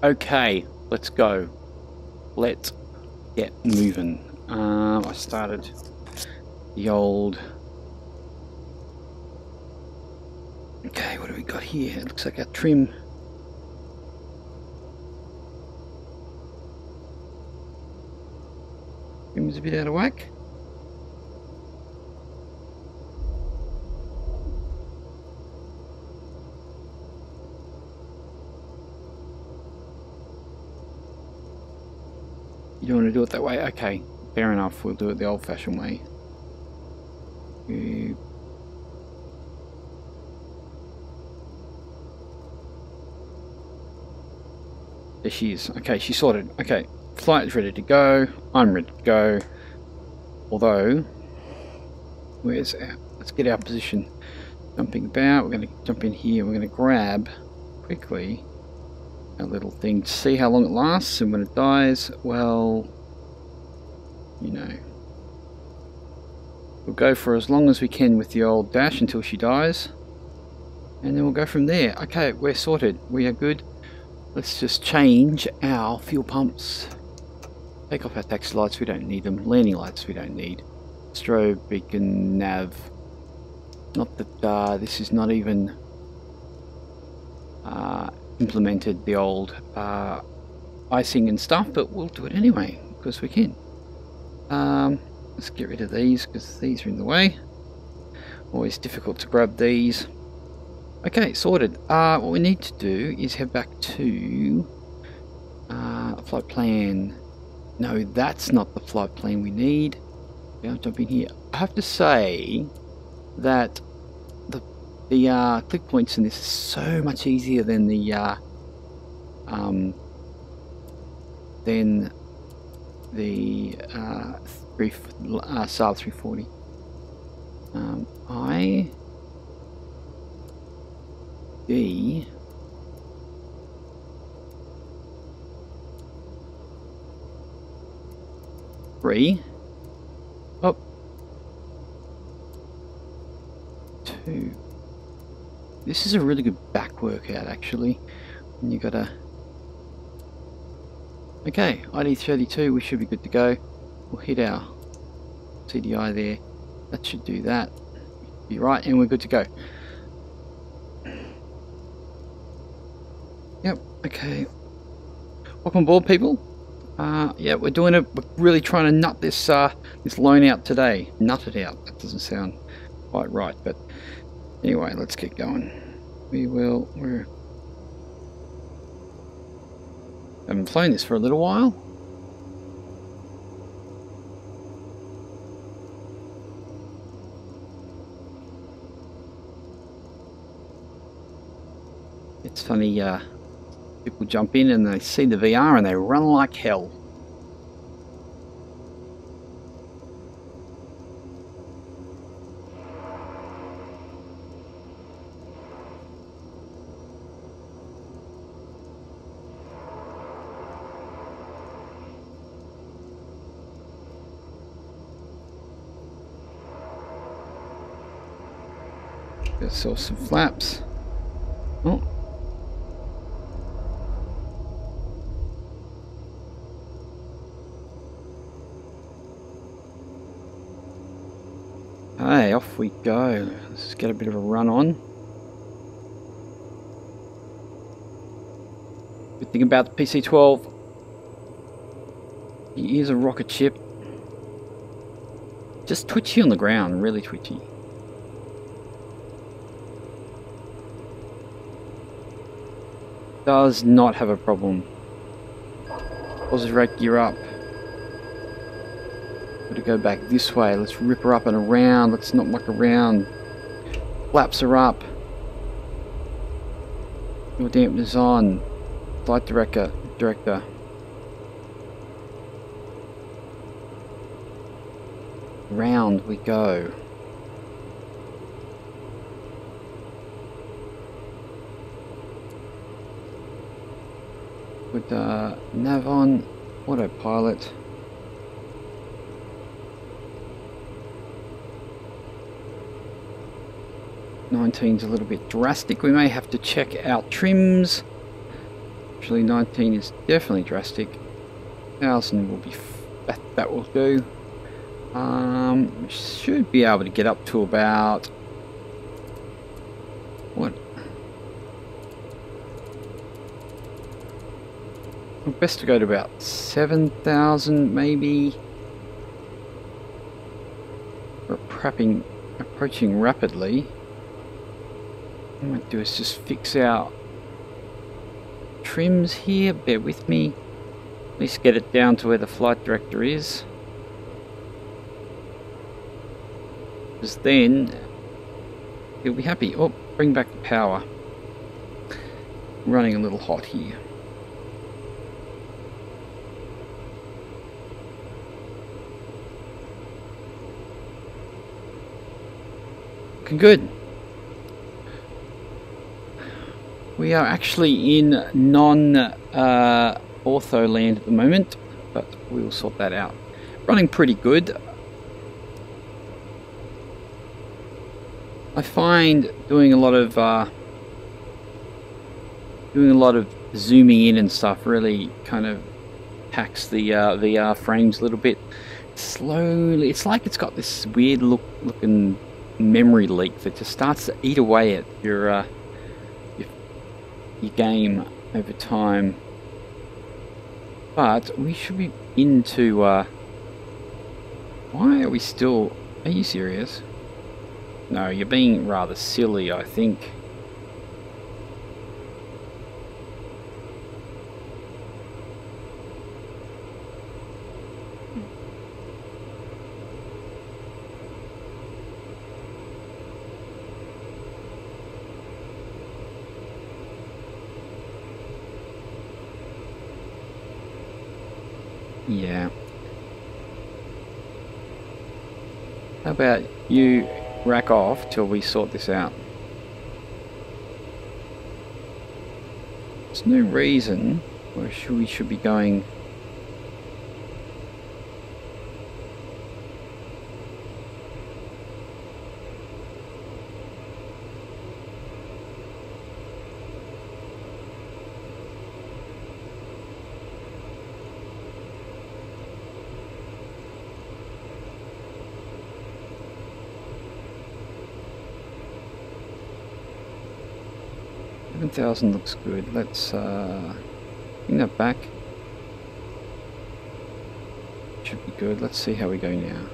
Okay, let's go. Let's get moving. I started the old... Okay, what do we got here? It looks like our trim. Trim's a bit out of whack. You don't want to do it that way? Okay, fair enough. We'll do it the old-fashioned way. There she is. Okay, she's sorted. Okay, flight is ready to go. I'm ready to go. Although, where's our... Let's get our position. Jumping about. We're going to jump in here. We're going to grab quickly a little thing to see how long it lasts, and when it dies, well, you know, we'll go for as long as we can with the old dash until she dies, and then we'll go from there. Okay, we're sorted. We are good. Let's just change our fuel pumps. Take off our taxi lights, we don't need them. Landing lights, we don't need. Strobe, beacon, nav. Not that this is not even implemented the old icing and stuff, but we'll do it anyway because we can. Let's get rid of these because these are in the way. Always difficult to grab these. Okay, sorted. What we need to do is head back to a flight plan. No, that's not the flight plan we need. I'll jump in here. I have to say that the click points in this is so much easier than the Saab 340. D 3 up 2. This is a really good back workout actually. And you gotta... Okay, ID 32, we should be good to go. We'll hit our CDI there. That should do that. Be right, and we're good to go. Yep, okay. Welcome aboard, people. Yeah, we're doing it. We're really trying to nut this this loan out today. Nut it out. That doesn't sound quite right, but anyway, let's get going. We're haven't flown this for a little while. It's funny, people jump in and they see the VR and they run like hell. Just saw some flaps. Oh. Hey, off we go. Let's get a bit of a run on. Good thing about the PC12, he is a rocket ship. Just twitchy on the ground, really twitchy. Does not have a problem. Positive rate gear up. Gotta go back this way. Let's rip her up and around. Let's not muck around. Flaps are up. Your dampeners on. Flight director. Round we go. With nav on, autopilot. '19's a little bit drastic. We may have to check our trims. actually. 19 is definitely drastic. 1,000 will be that will do. Should be able to get up to about what? Well, best to go to about 7,000 maybe. We're approaching rapidly. What I'm going to do is just fix our trims here. Bear with me. At least get it down to where the flight director is. Because then he'll be happy. Oh, bring back the power. Running a little hot here. Looking good. We are actually in non-ortho land at the moment, but we will sort that out. Running pretty good. I find doing a lot of zooming in and stuff really kind of hacks the VR frames a little bit. Slowly, it's like it's got this weird looking memory leak that just starts to eat away at your game over time. But we should be into why are we still... Are you serious? No, you're being rather silly, I think. Yeah. How about you rack off till we sort this out? There's no reason why we should be going... $7,000 looks good. Let's bring that back. Should be good. Let's see how we go now.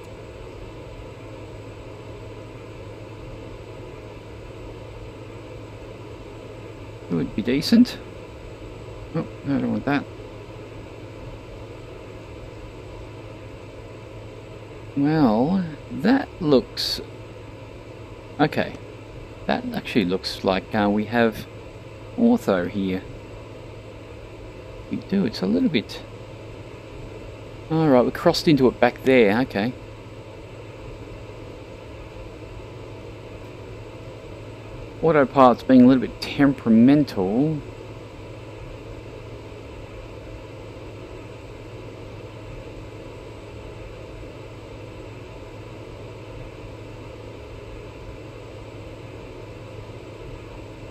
It would be decent. Oh, no, I don't want that. Well, that looks... Okay. That actually looks like we have ortho here. We do, it's a little bit... Alright, we crossed into it back there, okay. Autopilot's being a little bit temperamental.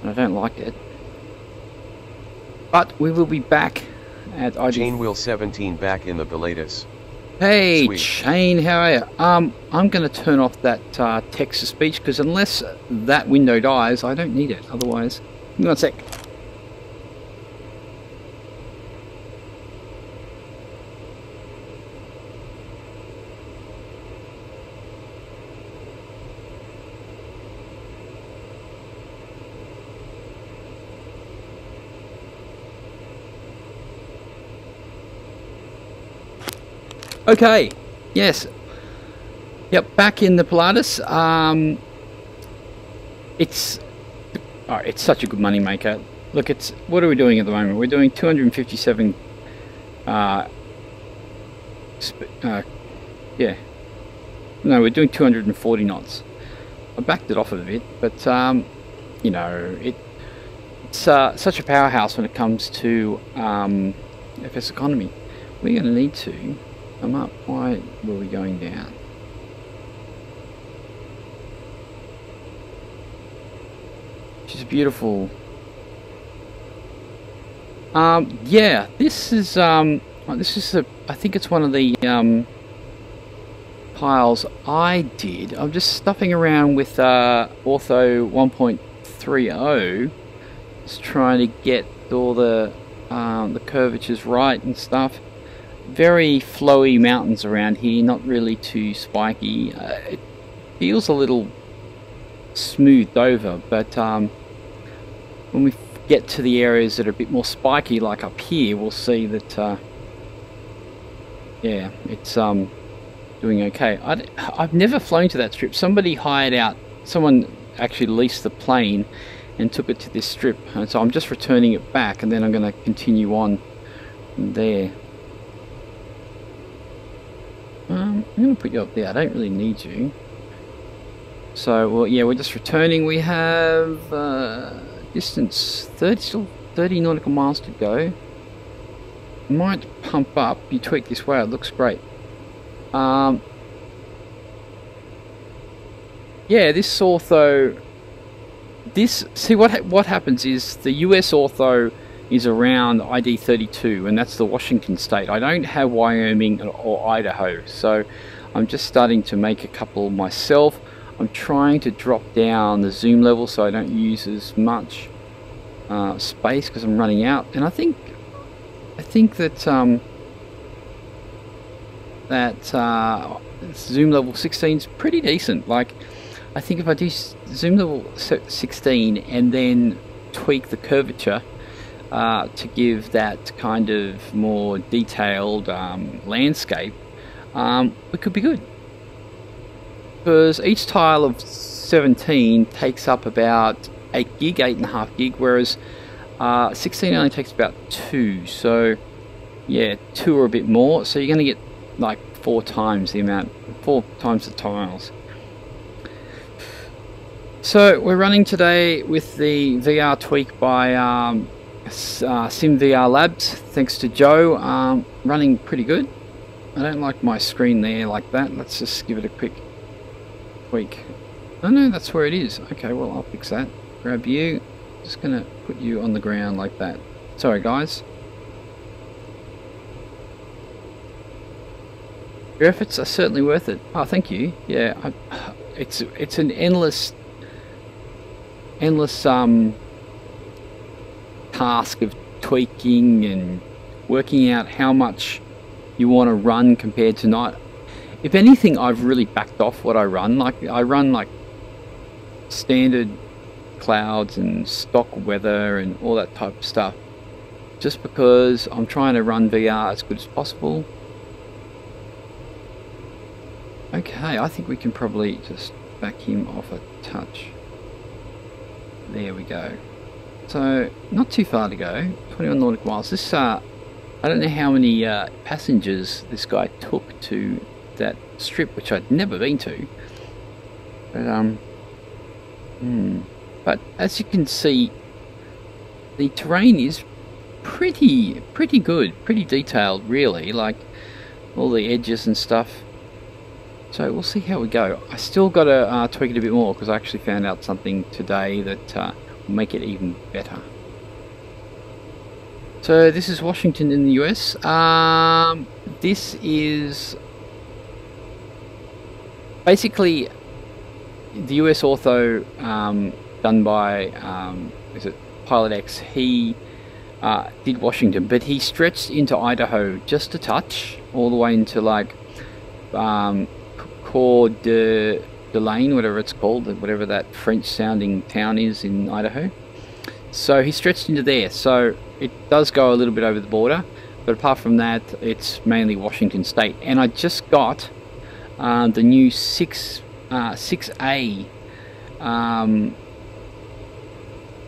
I don't like it. But we will be back at ID. Chain Wheel 17 back in the Pilatus. Hey, Sweet. Shane, how are you? I'm going to turn off that text-to-speech because unless that window dies, I don't need it. Otherwise, give me one sec. Okay, yes. Yep, back in the Pilatus. It's such a good money maker. Look, what are we doing at the moment? We're doing 257 yeah. No, we're doing 240 knots. I backed it off a bit, but you know, it's such a powerhouse when it comes to FS economy. We're going to need to come up. Why were we going down? Which is a beautiful Yeah, this is I think it's one of the piles I did. I'm just stuffing around with Ortho 1.30, just trying to get all the curvatures right and stuff. Very flowy mountains around here, not really too spiky. It feels a little smoothed over, but when we get to the areas that are a bit more spiky, like up here, we'll see that yeah, it's doing okay. I've never flown to that strip. Somebody hired out, someone actually leased the plane and took it to this strip, and so I'm just returning it back, and then I'm going to continue on from there. I'm going to put you up there. I don't really need you. So, well, yeah, we're just returning. We have distance 30, still 30 nautical miles to go. Might pump up. You tweak this way, it looks great. Yeah, this ortho. See what happens is the US ortho is around ID 32, and that's the Washington state. I don't have Wyoming or Idaho, so I'm just starting to make a couple myself. I'm trying to drop down the zoom level so I don't use as much space because I'm running out. And I think that zoom level 16 is pretty decent. Like, I think if I do zoom level 16 and then tweak the curvature to give that kind of more detailed landscape, it could be good. Because each tile of 17 takes up about 8 gig, 8.5 gig, whereas 16 only takes about 2. So yeah, 2 or a bit more. So you're going to get like 4 times the amount, 4 times the tiles. So we're running today with the VR tweak by SimVR Labs, thanks to Joe. Running pretty good. I don't like my screen there like that. Let's just give it a quick tweak. Oh no, that's where it is. Okay, well, I'll fix that. Grab you. Just gonna put you on the ground like that. Sorry guys. Your efforts are certainly worth it. Oh, thank you. Yeah, it's an endless task of tweaking and working out how much you want to run compared to not. If anything, I've really backed off what I run. Like, I run like standard clouds and stock weather and all that type of stuff, just because I'm trying to run VR as good as possible. Okay, I think we can probably just back him off a touch. There we go. So, not too far to go. 21 nautical miles. This, I don't know how many passengers this guy took to that strip, which I'd never been to. But as you can see, the terrain is pretty good, pretty detailed, really. Like all the edges and stuff. So we'll see how we go. I still got to tweak it a bit more because I actually found out something today that will make it even better. So this is Washington in the US. This is basically the US ortho done by is it Pilot X. He did Washington, but he stretched into Idaho just a touch, all the way into like Coeur d'Alene, whatever it's called, whatever that French sounding town is in Idaho. So he stretched into there, so it does go a little bit over the border, but apart from that, it's mainly Washington State. And I just got the new 6A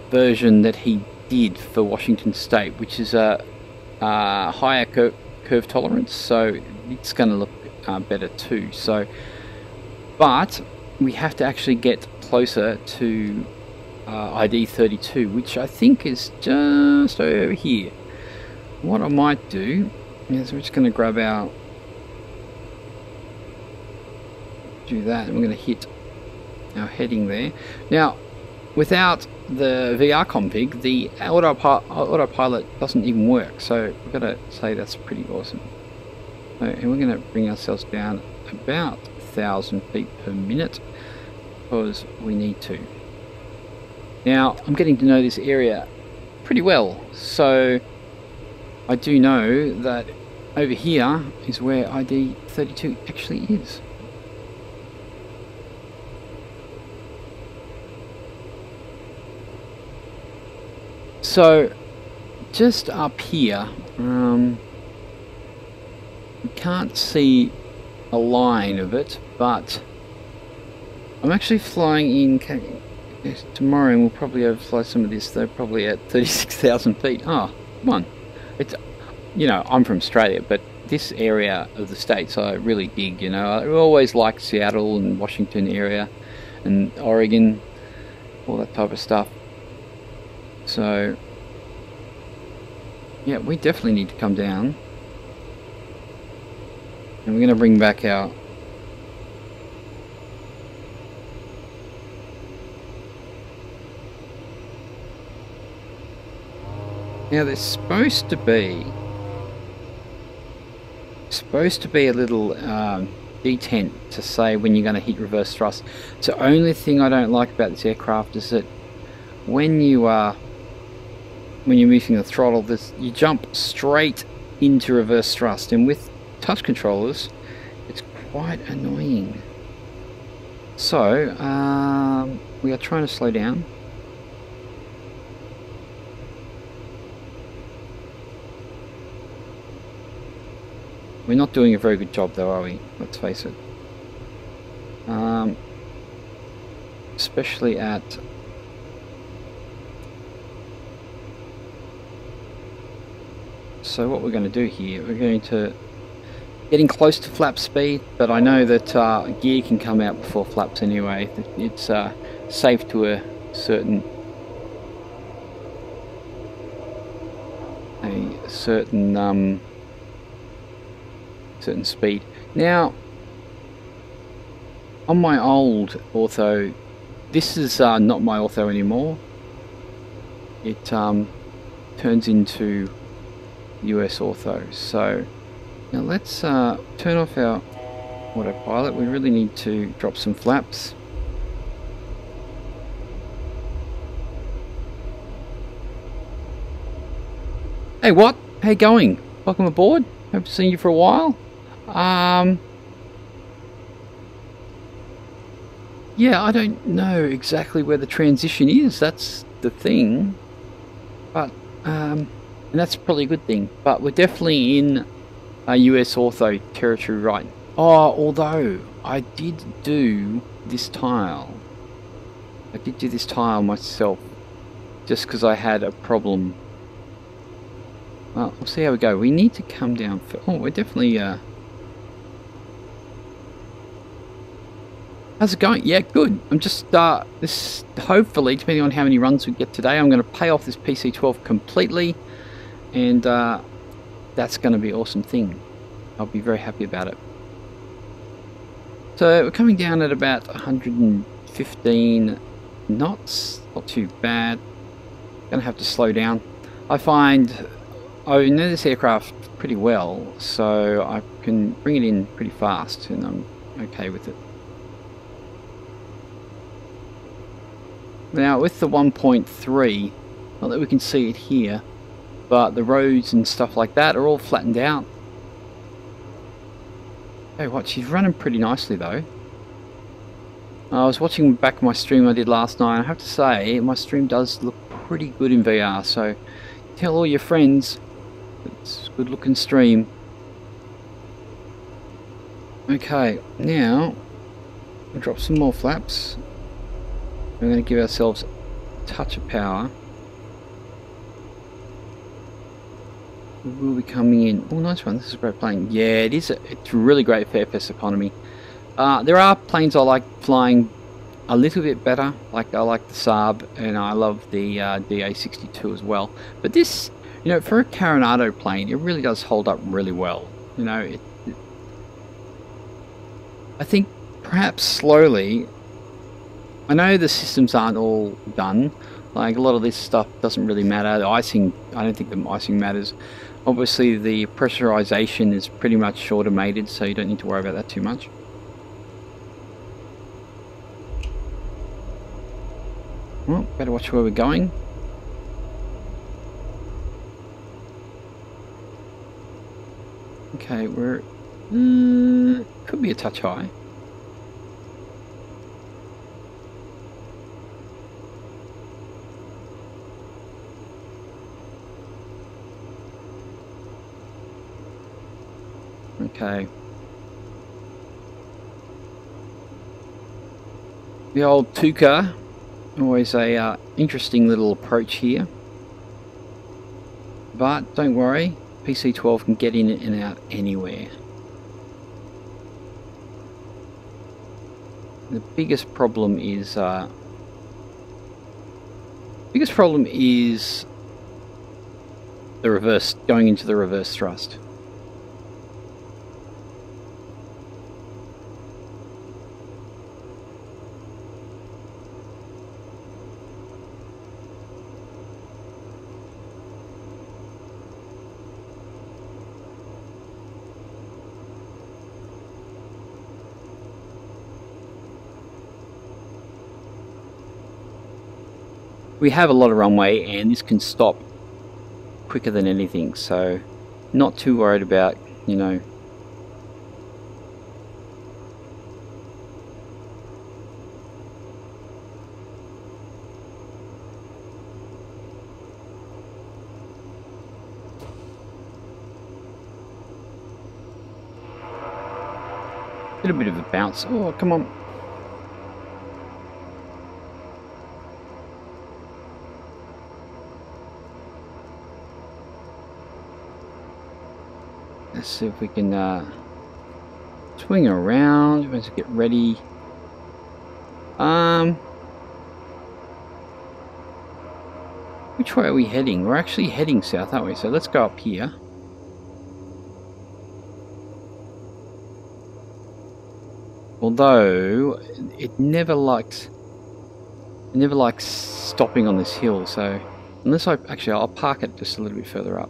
version that he did for Washington State, which is a higher curve tolerance, so it's going to look better too. So, but we have to actually get closer to ID 32, which I think is just over here. What I might do is we're just going to grab our, do that, and we're going to hit our heading there. Now, without the VR config, the autopilot doesn't even work. So we've got to say that's pretty awesome. And we're going to bring ourselves down about 1,000 feet per minute because we need to. Now I'm getting to know this area pretty well, so I do know that over here is where ID 32 actually is. So just up here, we can't see a line of it, but I'm actually flying in tomorrow, and we'll probably overfly some of this. They're probably at 36,000 feet. Oh, come on. It's, you know, I'm from Australia, but this area of the States I really dig, you know. I always like Seattle and Washington area and Oregon, all that type of stuff. So, yeah, we definitely need to come down. And we're going to bring back our... Now there's supposed to be a little detent to say when you're going to hit reverse thrust. So the only thing I don't like about this aircraft is that when you're moving the throttle, you jump straight into reverse thrust, and with touch controllers it's quite annoying. So we are trying to slow down. We're not doing a very good job though, are we? Let's face it. Especially at... So what we're going to do here, we're going to... Getting close to flap speed, but I know that gear can come out before flaps anyway. It's safe to a certain speed. Now, on my old ortho, this is not my ortho anymore. It turns into US ortho. So now let's turn off our autopilot. We really need to drop some flaps. Hey, what? How you going? Welcome aboard. Haven't seen you for a while. Yeah, I don't know exactly where the transition is. That's the thing. But and that's probably a good thing. But we're definitely in US ortho territory, right? Oh, although I did do this tile. I did do this tile myself, just because I had a problem. Well, we'll see how we go. We need to come down for... Oh, we're definitely... How's it going? Yeah, good. I'm just... this hopefully, depending on how many runs we get today, I'm going to pay off this PC12 completely. And that's going to be an awesome thing. I'll be very happy about it. So we're coming down at about 115 knots. Not too bad. Going to have to slow down. I find... I know this aircraft pretty well, so I can bring it in pretty fast and I'm okay with it. Now with the 1.3, not that we can see it here, but the roads and stuff like that are all flattened out. Hey, what, she's running pretty nicely though. I was watching back my stream I did last night. I have to say, my stream does look pretty good in VR, so tell all your friends. It's a good looking stream. Okay, now we'll drop some more flaps. We're going to give ourselves a touch of power. We will be coming in. Oh, nice one. This is a great plane. Yeah, it is. It's really great for FS economy. There are planes I like flying a little bit better. Like I like the Saab, and I love the DA62 as well. But this, you know, for a Coronado plane, it really does hold up really well. You know, I think perhaps slowly I know the systems aren't all done. Like a lot of this stuff doesn't really matter. The icing, I don't think the icing matters. Obviously the pressurization is pretty much automated, so you don't need to worry about that too much. Well, better watch where we're going. Okay, we're... could be a touch high. Okay. The old Tuka, always a interesting little approach here. But don't worry, PC12 can get in and out anywhere. The biggest problem is the reverse, going into the reverse thrust. We have a lot of runway and this can stop quicker than anything, so not too worried about, you know, a bit of a bounce. Oh, come on. Let's see if we can swing around. Let's get ready. Which way are we heading? We're actually heading south, aren't we? So let's go up here. Although it never likes stopping on this hill. So unless I'll park it just a little bit further up.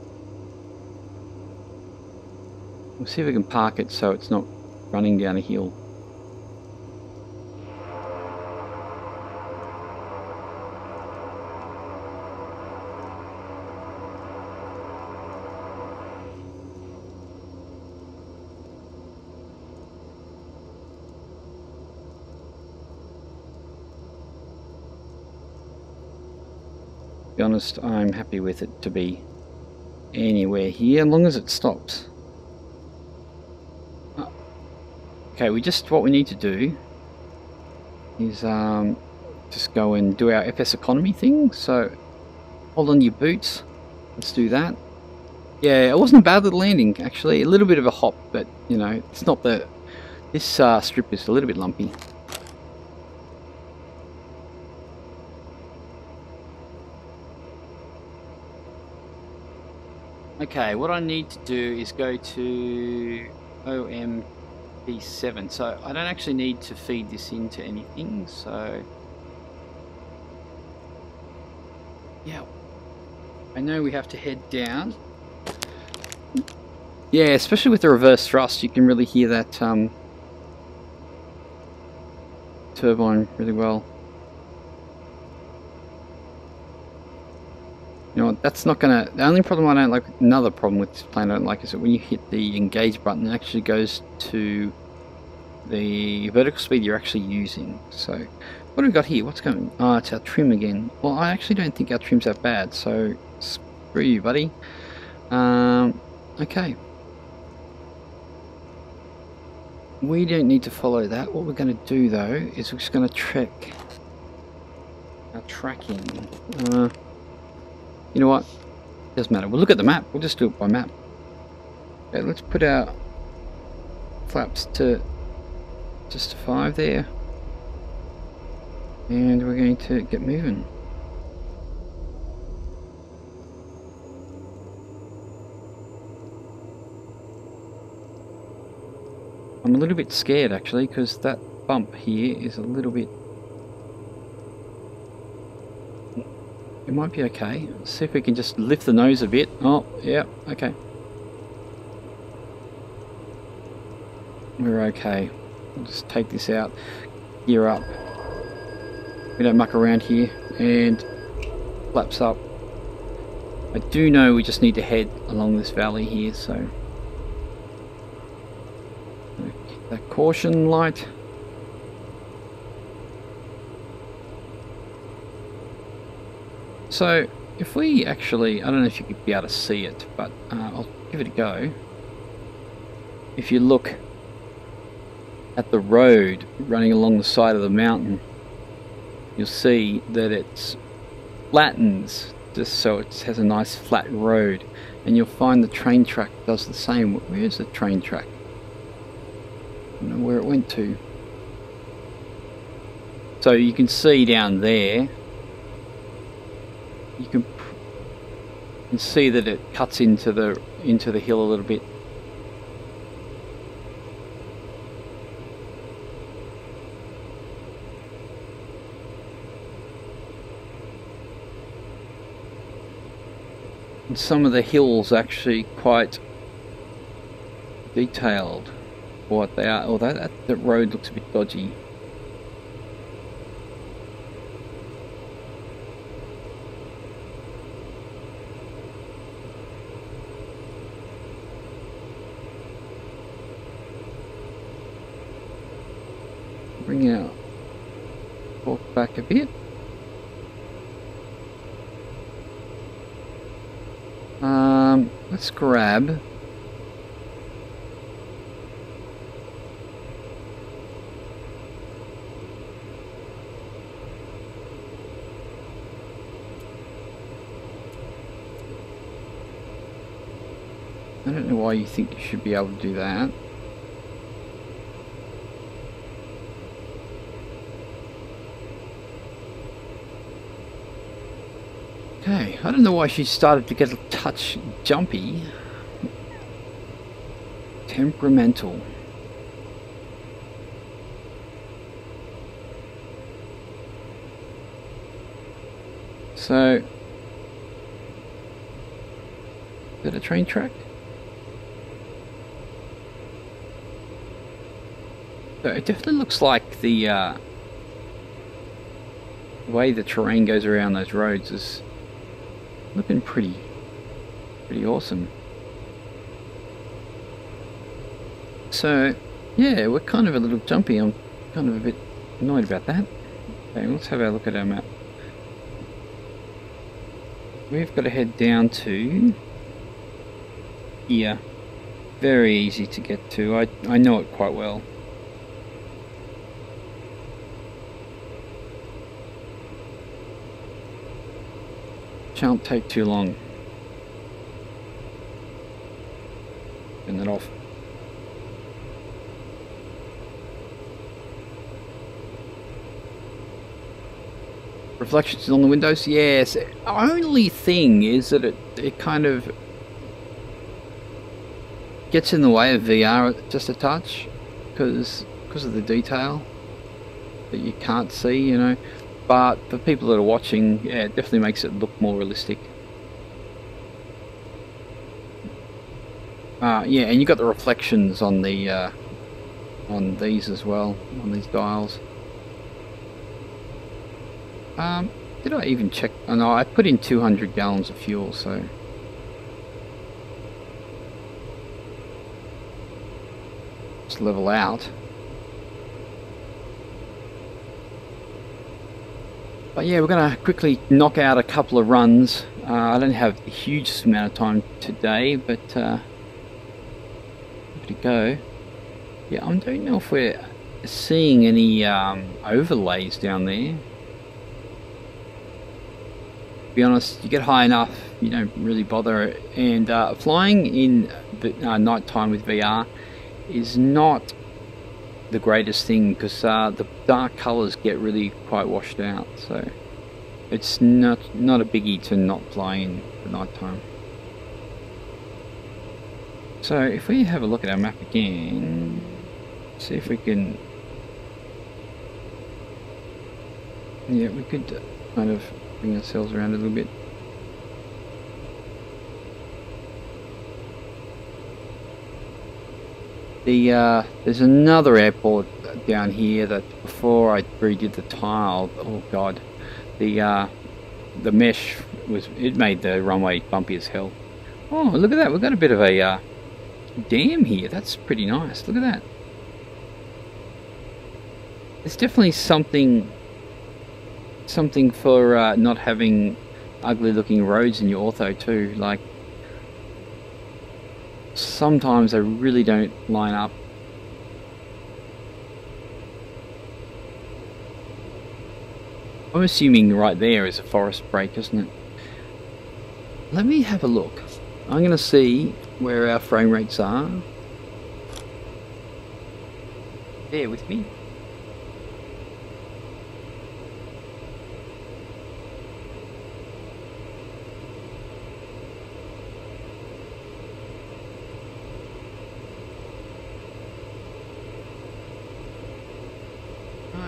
We'll see if we can park it so it's not running down a hill. To be honest, I'm happy with it to be anywhere here, as long as it stops. Okay, what we need to do is just go and do our FS economy thing. So hold on to your boots. Let's do that. Yeah, it wasn't bad with the landing actually. A little bit of a hop, but you know, it's not the. This strip is a little bit lumpy. Okay, what I need to do is go to XP11. So I don't actually need to feed this into anything, so yeah, I know we have to head down. Yeah, especially with the reverse thrust, you can really hear that turbine really well. You know what, that's not gonna... The only problem I don't like, another problem with this plane I don't like, is that when you hit the engage button, it actually goes to the vertical speed you're actually using. So, what have we got here? What's going on? Oh, it's our trim again. Well, I actually don't think our trim's that bad, so screw you, buddy. Okay. We don't need to follow that. What we're going to do, though, is we're just going to check our tracking. You know what? Doesn't matter. We'll look at the map. We'll just do it by map. Okay, let's put our flaps to just 5 there. And we're going to get moving. I'm a little bit scared actually, because that bump here is a little bit might be okay. Let's see if we can just lift the nose a bit. Oh, yeah, okay. We're okay. We'll just take this out, gear up. We don't muck around here, and flaps up. I do know we just need to head along this valley here, so that caution light. So if we actually, I don't know if you could be able to see it, but I'll give it a go. If you look at the road running along the side of the mountain, you'll see that it flattens just so it has a nice flat road, and you'll find the train track does the same. Where's the train track? I don't know where it went to. So you can see down there, you can see that it cuts into the hill a little bit. And some of the hills actually quite detailed for what they are. Although that road looks a bit dodgy. Bring our fork back a bit. Let's grab I don't know why you think you should be able to do that. Okay, I don't know why she started to get a touch jumpy. Temperamental. So, is that a train track? So it definitely looks like the way the terrain goes around those roads is looking pretty awesome. So yeah, we're kind of a little jumpy. I'm kind of a bit annoyed about that. Okay, let's have a look at our map. We've got to head down to here. Very easy to get to. I know it quite well. Shan't take too long. Turn that off. Reflections on the windows? Yes. Only thing is that it kind of gets in the way of VR just a touch because of the detail that you can't see, you know. But for people that are watching, yeah, it definitely makes it look more realistic. Yeah, and you got the reflections on the on these as well, on these dials. Did I even check? Oh no, I put in 200 gallons of fuel, so just level out. But yeah, we're going to quickly knock out a couple of runs. I don't have a huge amount of time today, but give it a go. Yeah, I don't know if we're seeing any overlays down there. To be honest, you get high enough, you don't really bother. And flying in the night time with VR is not the greatest thing because the dark colours get really quite washed out, so it's not a biggie to not fly in the night time. So if we have a look at our map again, see if we can, yeah, we could kind of Bring ourselves around a little bit. There's another airport down here that before I redid the tile, oh god, the mesh made the runway bumpy as hell. Oh, look at that, we've got a bit of a dam here. That's pretty nice. Look at that. There's definitely something for not having ugly looking roads in your ortho too. Like, sometimes they really don't line up. I'm assuming right there is a forest break, isn't it? Let me have a look. I'm going to see where our frame rates are. Bear with me.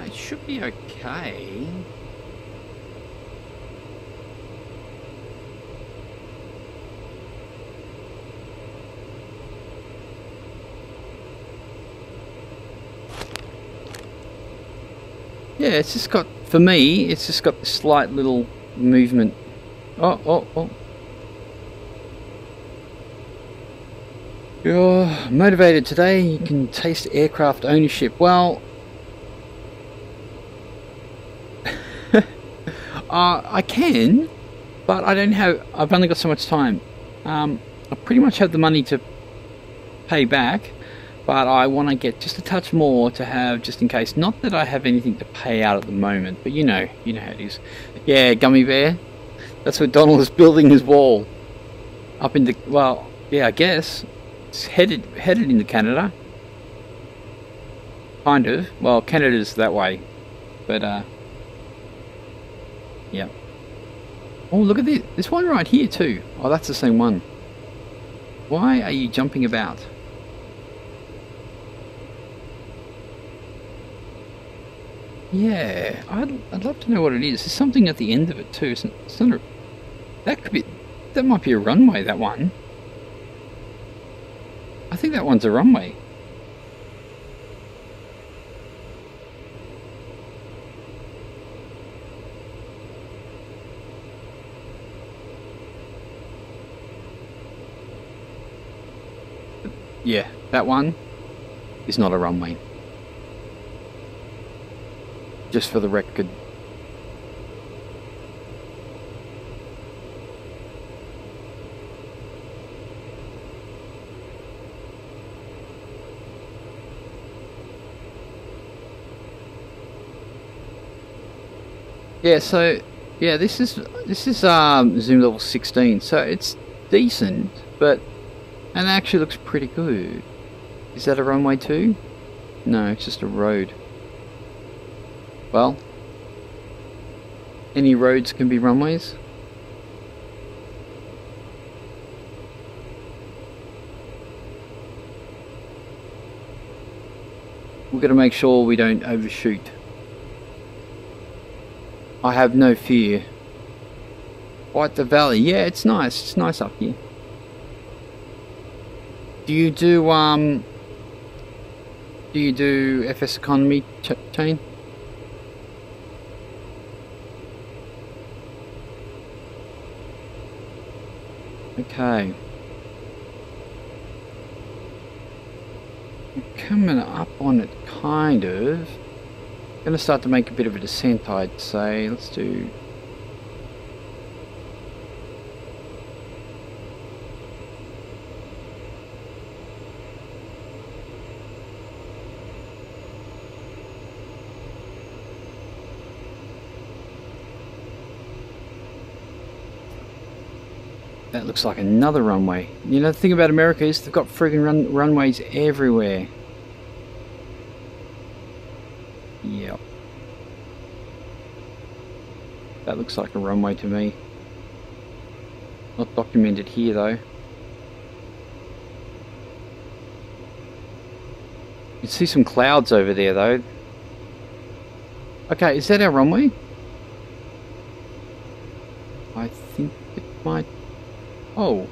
It should be okay. Yeah, it's just got, for me, it's just got this slight little movement. Oh. You're motivated today, you can taste aircraft ownership. Well, I can, but I don't have, I've only got so much time. I pretty much have the money to pay back, but I want to get just a touch more to have just in case. Not that I have anything to pay out at the moment, but you know how it is. Yeah, Gummy Bear. That's where Donald is building his wall. Up into, well, yeah, I guess it's headed into Canada. Kind of. Well, Canada's that way, but yeah. Oh, look at this. This one right here too. Oh, that's the same one. Why are you jumping about? Yeah, I'd love to know what it is. There's something at the end of it too. It's not that might be a runway, that one. I think that one's a runway. Yeah, that one is not a runway. Just for the record. Yeah, so yeah, this is zoom level 16, so it's decent, but and it actually looks pretty good. Is that a runway too? No, it's just a road. Well, any roads can be runways. We've got to make sure we don't overshoot. I have no fear. White the Valley, yeah, it's nice. It's nice up here. Do you do FS economy chain? Okay. I'm coming up on it, kind of. Gonna start to make a bit of a descent, I'd say. Let's do. That looks like another runway. You know, the thing about America is they've got friggin' runways everywhere. Yep. That looks like a runway to me. Not documented here though. You can see some clouds over there though. Okay, is that our runway? I think it might... Oh!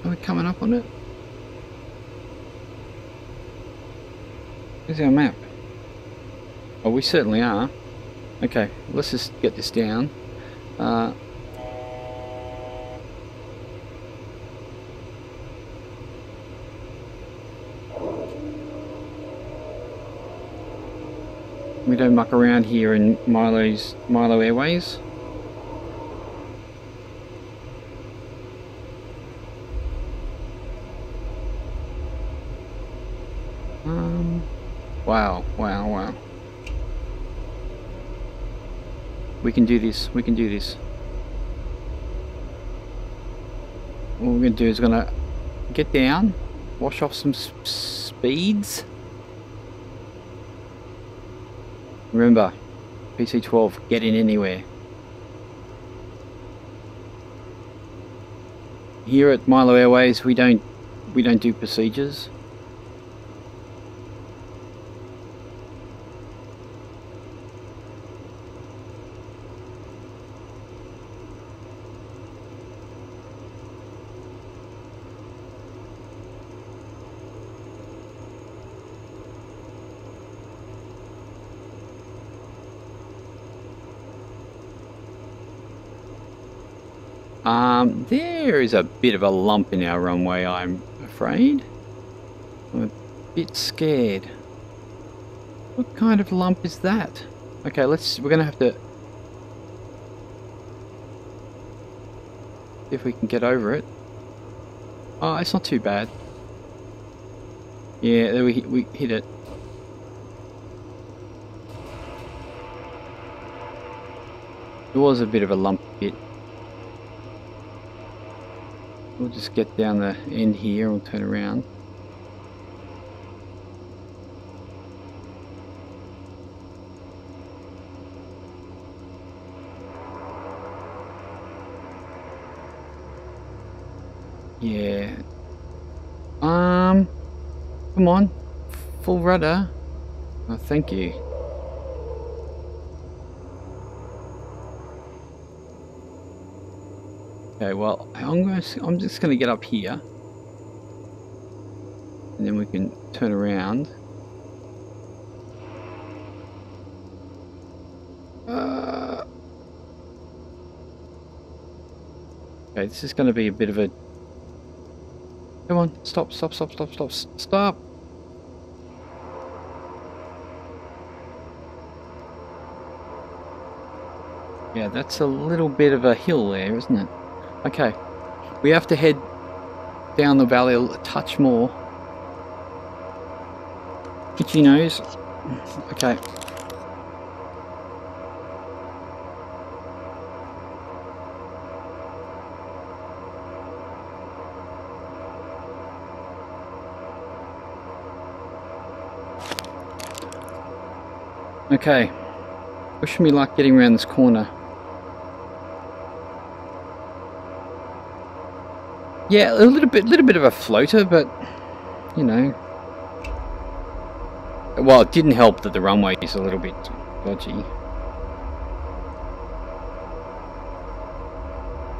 Are we coming up on it? Where's our map? Oh, we certainly are. Okay, let's just get this down. We don't muck around here in Milo Airways. Wow, wow, wow. We can do this, we can do this. What we're going to do is going to get down, wash off some speeds. Remember, PC12, get in anywhere. Here at Milo Airways, we don't do procedures. There is a bit of a lump in our runway, I'm afraid. I'm a bit scared. What kind of lump is that? Okay, we're gonna have to see if we can get over it. Oh, it's not too bad. Yeah, there we hit it. It was a bit of a lump bit. We'll just get down the end here and we'll turn around. Yeah. Come on. Full rudder. Oh, thank you. Okay, well, I'm just going to get up here, and then we can turn around. Okay, this is going to be a bit of a... Come on, stop. Yeah, that's a little bit of a hill there, isn't it? Okay, we have to head down the valley a touch more. Itchy nose. Okay. Okay. Wish me luck getting around this corner. Yeah, a little bit of a floater, but you know. Well, it didn't help that the runway is a little bit dodgy.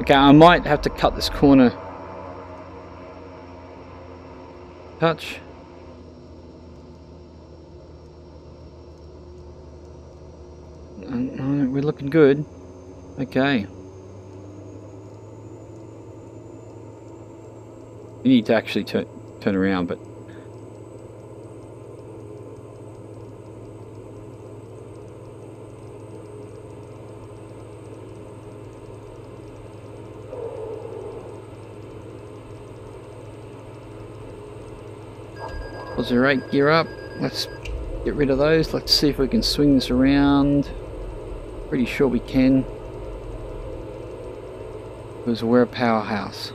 Okay, I might have to cut this corner. Touch. We're looking good. Okay. You need to actually turn around, but Aussie rate gear up. Let's get rid of those. Let's see if we can swing this around. Pretty sure we can, because we're a powerhouse.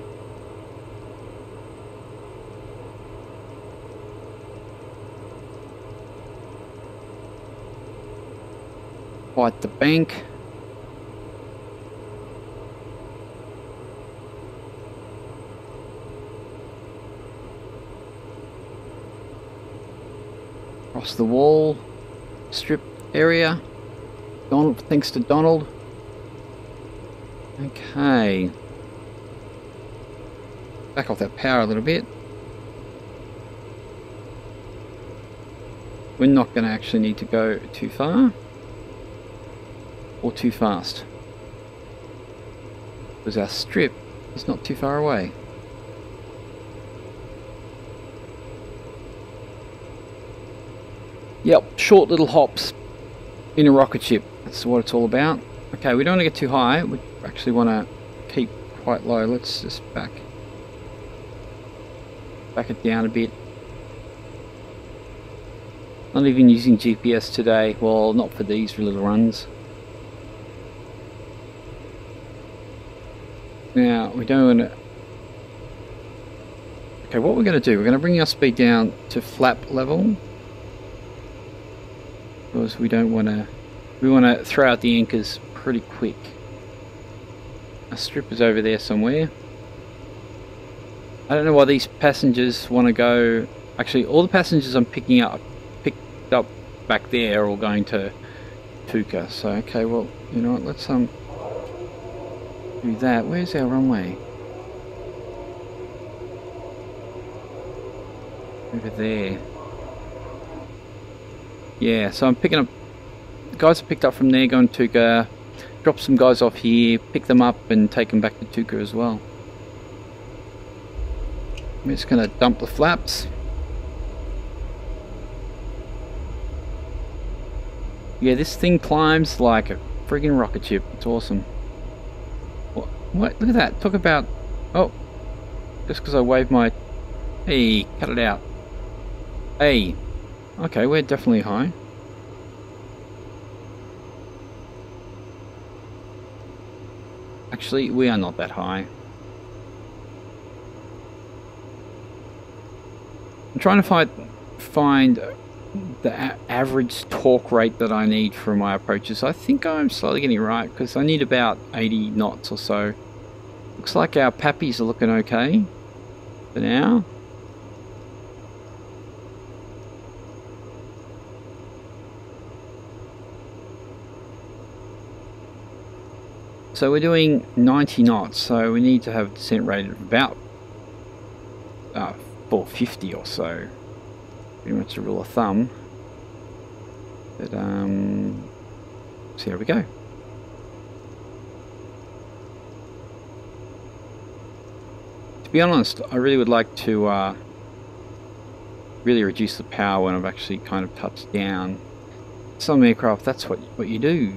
Fight the bank. Across the wall, strip area. Donald, thanks to Donald. Okay. Back off that power a little bit. We're not going to actually need to go too far or too fast, because our strip is not too far away. Yep, short little hops in a rocket ship. That's what it's all about. Okay, we don't want to get too high. We actually want to keep quite low. Let's just back it down a bit. Not even using GPS today. Well, not for these little runs. Now, we don't want to... Okay, what we're going to do, we're going to bring our speed down to flap level. Because we don't want to... We want to throw out the anchors pretty quick. Our strip is over there somewhere. I don't know why these passengers want to go... Actually, all the passengers I'm picked up back there are all going to Tuka. So, okay, well, you know what, let's do that. Where's our runway? Over there. Yeah, so I'm picking up... Guys are picked up from there, going to Tuka. Drop some guys off here, pick them up and take them back to Tuka as well. I'm just going to dump the flaps. Yeah, this thing climbs like a friggin' rocket ship. It's awesome. What? Look at that. Talk about... Oh. Just because I waved my... Hey, cut it out. Hey. Okay, we're definitely high. Actually, we are not that high. I'm trying to find the average torque rate that I need for my approaches. I think I'm slowly getting it right, because I need about 80 knots or so. Looks like our pappies are looking okay for now. So we're doing 90 knots, so we need to have a descent rate of about 450 or so. Pretty much a rule of thumb. But so here we go. To be honest, I really would like to really reduce the power when I've actually kind of touched down. Some aircraft, that's what you do.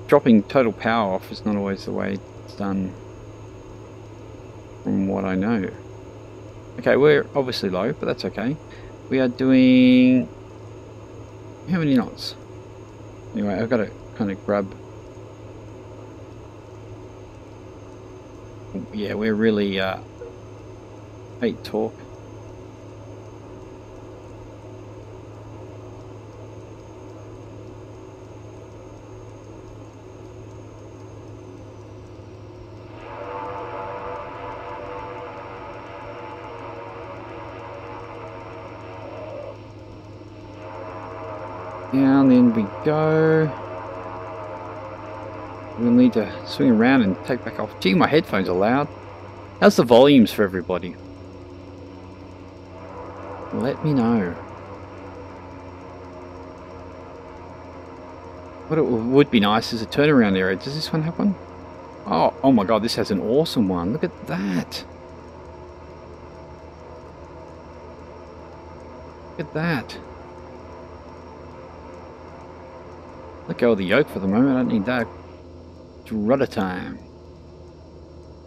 Dropping total power off is not always the way it's done, from what I know. Okay, we're obviously low, but that's okay. We are doing... How many knots? Anyway, I've got to kind of grab... Yeah, we're really 8 torque. Down, then we go. We'll need to swing around and take back off. Gee, my headphones are loud. How's the volumes for everybody? Let me know. What it would be nice is a turnaround area. Does this one have one? Oh my god, this has an awesome one. Look at that. Look at that. Let go of the yoke for the moment. I don't need that. It's rudder time.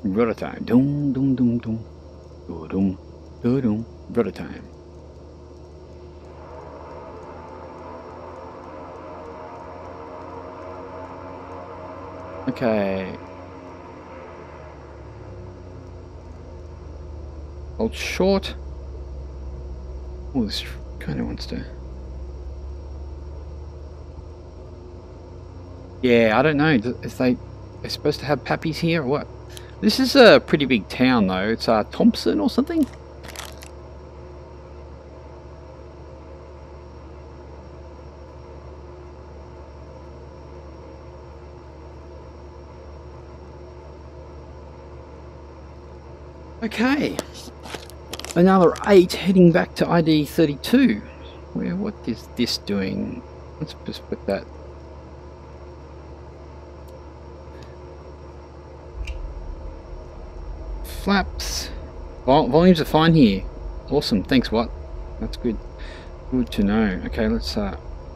Rudder time. Doom, doom, doom, doom. Doom, doom, doom. Rudder time. Okay. Hold short. Oh, this kind of wants to... Yeah, I don't know. Is they're supposed to have pappies here or what? This is a pretty big town though. It's Thompson or something. Okay, another 8 heading back to ID 32. What is this doing? Let's just put that. Flaps. Volumes are fine here. Awesome, thanks Watt. That's good. Good to know. Okay, let's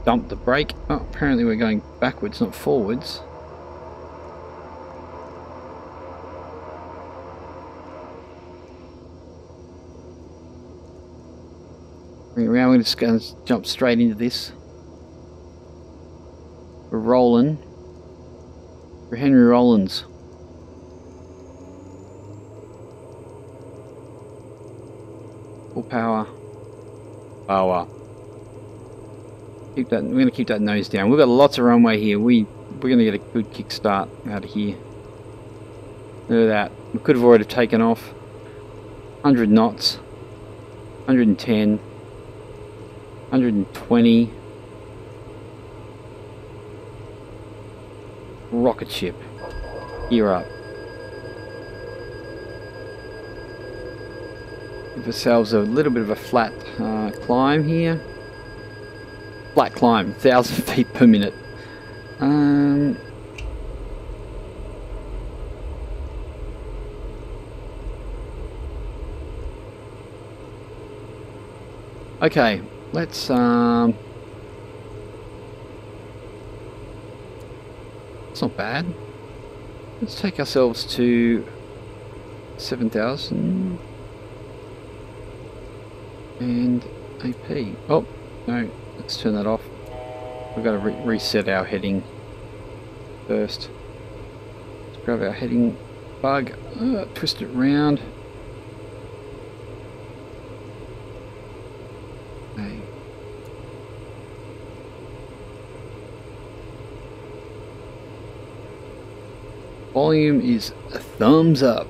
dump the brake. Oh, apparently we're going backwards, not forwards. Bring it around, we're just going to jump straight into this. We're rolling. For Henry Rollins. Full power. Power. Keep that. We're going to keep that nose down. We've got lots of runway here. We're going to get a good kick start out of here. Look at that. We could have already taken off. 100 knots. 110. 120. Rocket ship. Gear up. Give ourselves a little bit of a flat climb here. Flat climb, 1,000 feet per minute. Okay, let's it's not bad. Let's take ourselves to 7,000 and AP. Oh no, let's turn that off. We've got to reset our heading first. Let's grab our heading bug, twist it round. Okay. Volume is a thumbs up.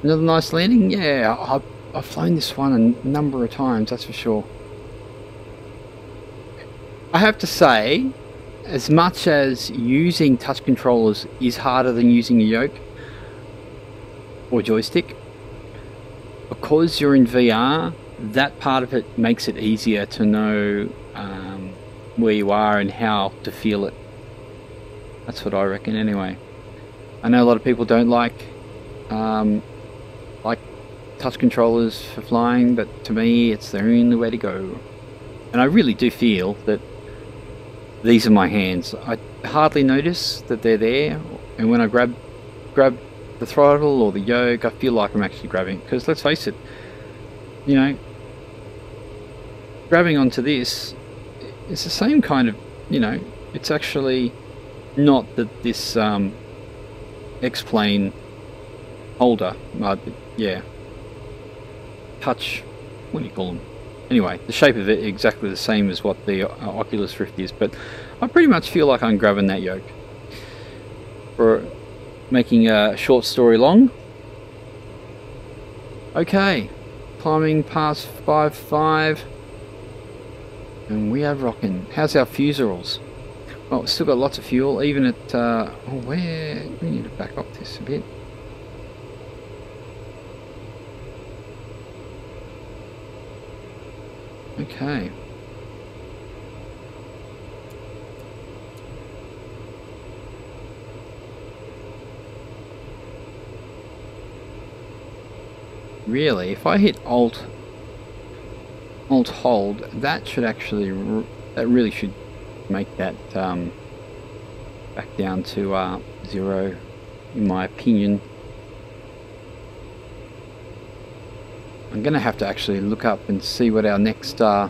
Another nice landing? Yeah, I've flown this one a number of times, that's for sure. I have to say, as much as using touch controllers is harder than using a yoke or joystick, because you're in VR, that part of it makes it easier to know where you are and how to feel it. That's what I reckon anyway. I know a lot of people don't like touch controllers for flying, but to me it's the only way to go. And I really do feel that these are my hands. I hardly notice that they're there, and when I grab the throttle or the yoke, I feel like I'm actually grabbing. Because let's face it, you know, grabbing onto this, it's the same kind of, you know, it's actually not that this X-plane holder, yeah, touch, what do you call them? Anyway, the shape of it exactly the same as what the Oculus Rift is, but I pretty much feel like I'm grabbing that yoke. For making a short story long, okay, climbing past 5.5, and we are rocking. How's our fuselage? Well, we've still got lots of fuel, even at, we need to back up this a bit. Okay. Really, if I hit Alt hold, that should actually, that really should make that back down to 0, in my opinion. I'm going to have to actually look up and see what our next plane.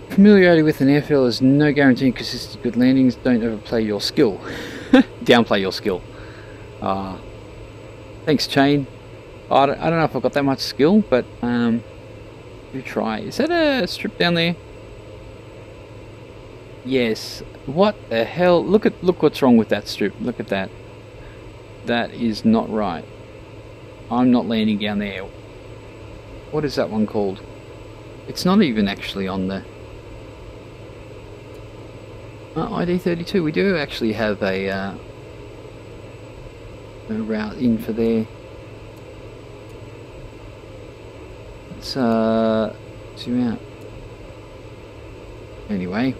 Familiarity with an airfield is no guarantee because consistent good landings. Don't overplay your skill. Downplay your skill. Thanks, Chain. I don't know if I've got that much skill, but you try. Is that a strip down there? Yes. What the hell? Look what's wrong with that strip. Look at that. That is not right. I'm not landing down there. What is that one called? It's not even actually on the ID 32. We do actually have a No route in for there. Let's zoom out. Anyway.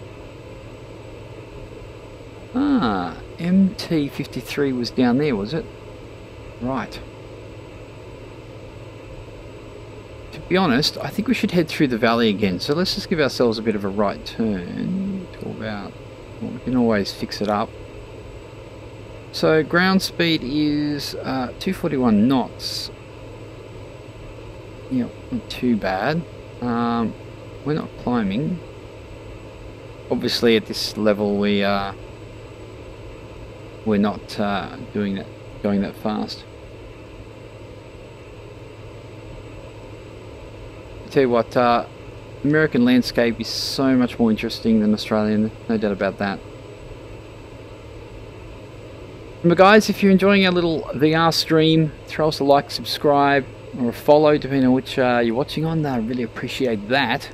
Ah, MT53 was down there, was it? Right. To be honest, I think we should head through the valley again. So let's just give ourselves a bit of a right turn to about, well, we can always fix it up. So ground speed is 241 knots. Yeah, not too bad. We're not climbing. Obviously, at this level, we're not going that fast. I tell you what, American landscape is so much more interesting than Australian. No doubt about that. Remember, guys, if you're enjoying our little VR stream, throw us a like, subscribe, or a follow, depending on which you're watching on. I really appreciate that.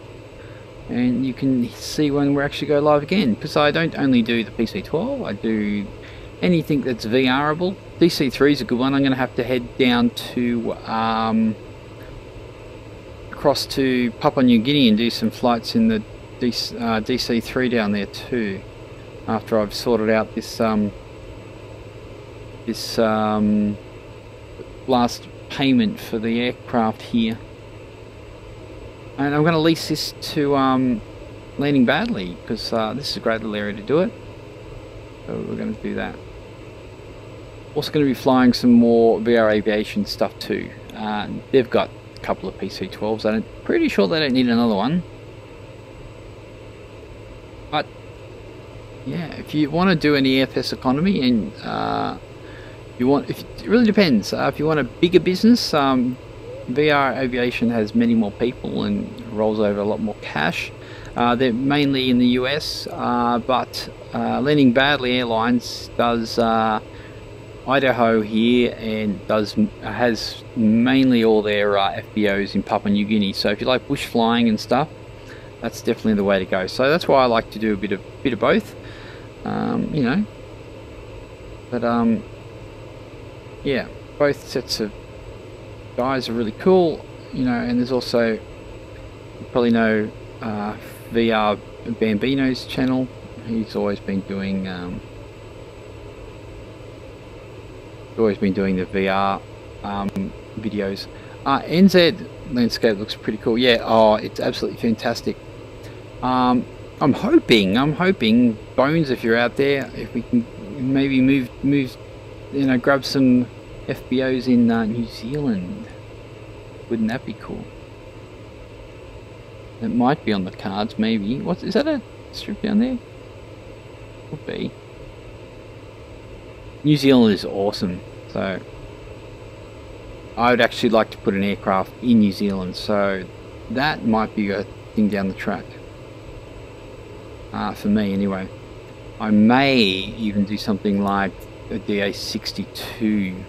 And you can see when we actually go live again, because I don't only do the PC12, I do anything that's VRable. DC3 is a good one. I'm going to have to head down to across to Papua New Guinea and do some flights in the DC3 down there too, after I've sorted out this last payment for the aircraft here. And I'm going to lease this to Landing Badly, because this is a great little area to do it. So we're going to do that. Also going to be flying some more VR aviation stuff too. They've got a couple of PC12s. I'm pretty sure they don't need another one. But yeah, if you want to do any FS economy and it really depends. If you want a bigger business, VR aviation has many more people and rolls over a lot more cash. They're mainly in the US, but Landing Badly Airlines does Idaho here and has mainly all their FBOs in Papua New Guinea. So if you like bush flying and stuff, that's definitely the way to go. So that's why I like to do a bit of both, you know. But yeah, both sets of guys are really cool, you know. And there's also, you probably know, VR Bambino's channel. He's always been doing the VR videos. NZ landscape looks pretty cool. Yeah, oh, it's absolutely fantastic. I'm hoping Bones, if you're out there, if we can maybe move, you know, grab some FBOs in New Zealand. Wouldn't that be cool? It might be on the cards, maybe. What is that, a strip down there? Could be. New Zealand is awesome, so I would actually like to put an aircraft in New Zealand, so that might be a thing down the track. For me anyway. I may even do something like a DA62.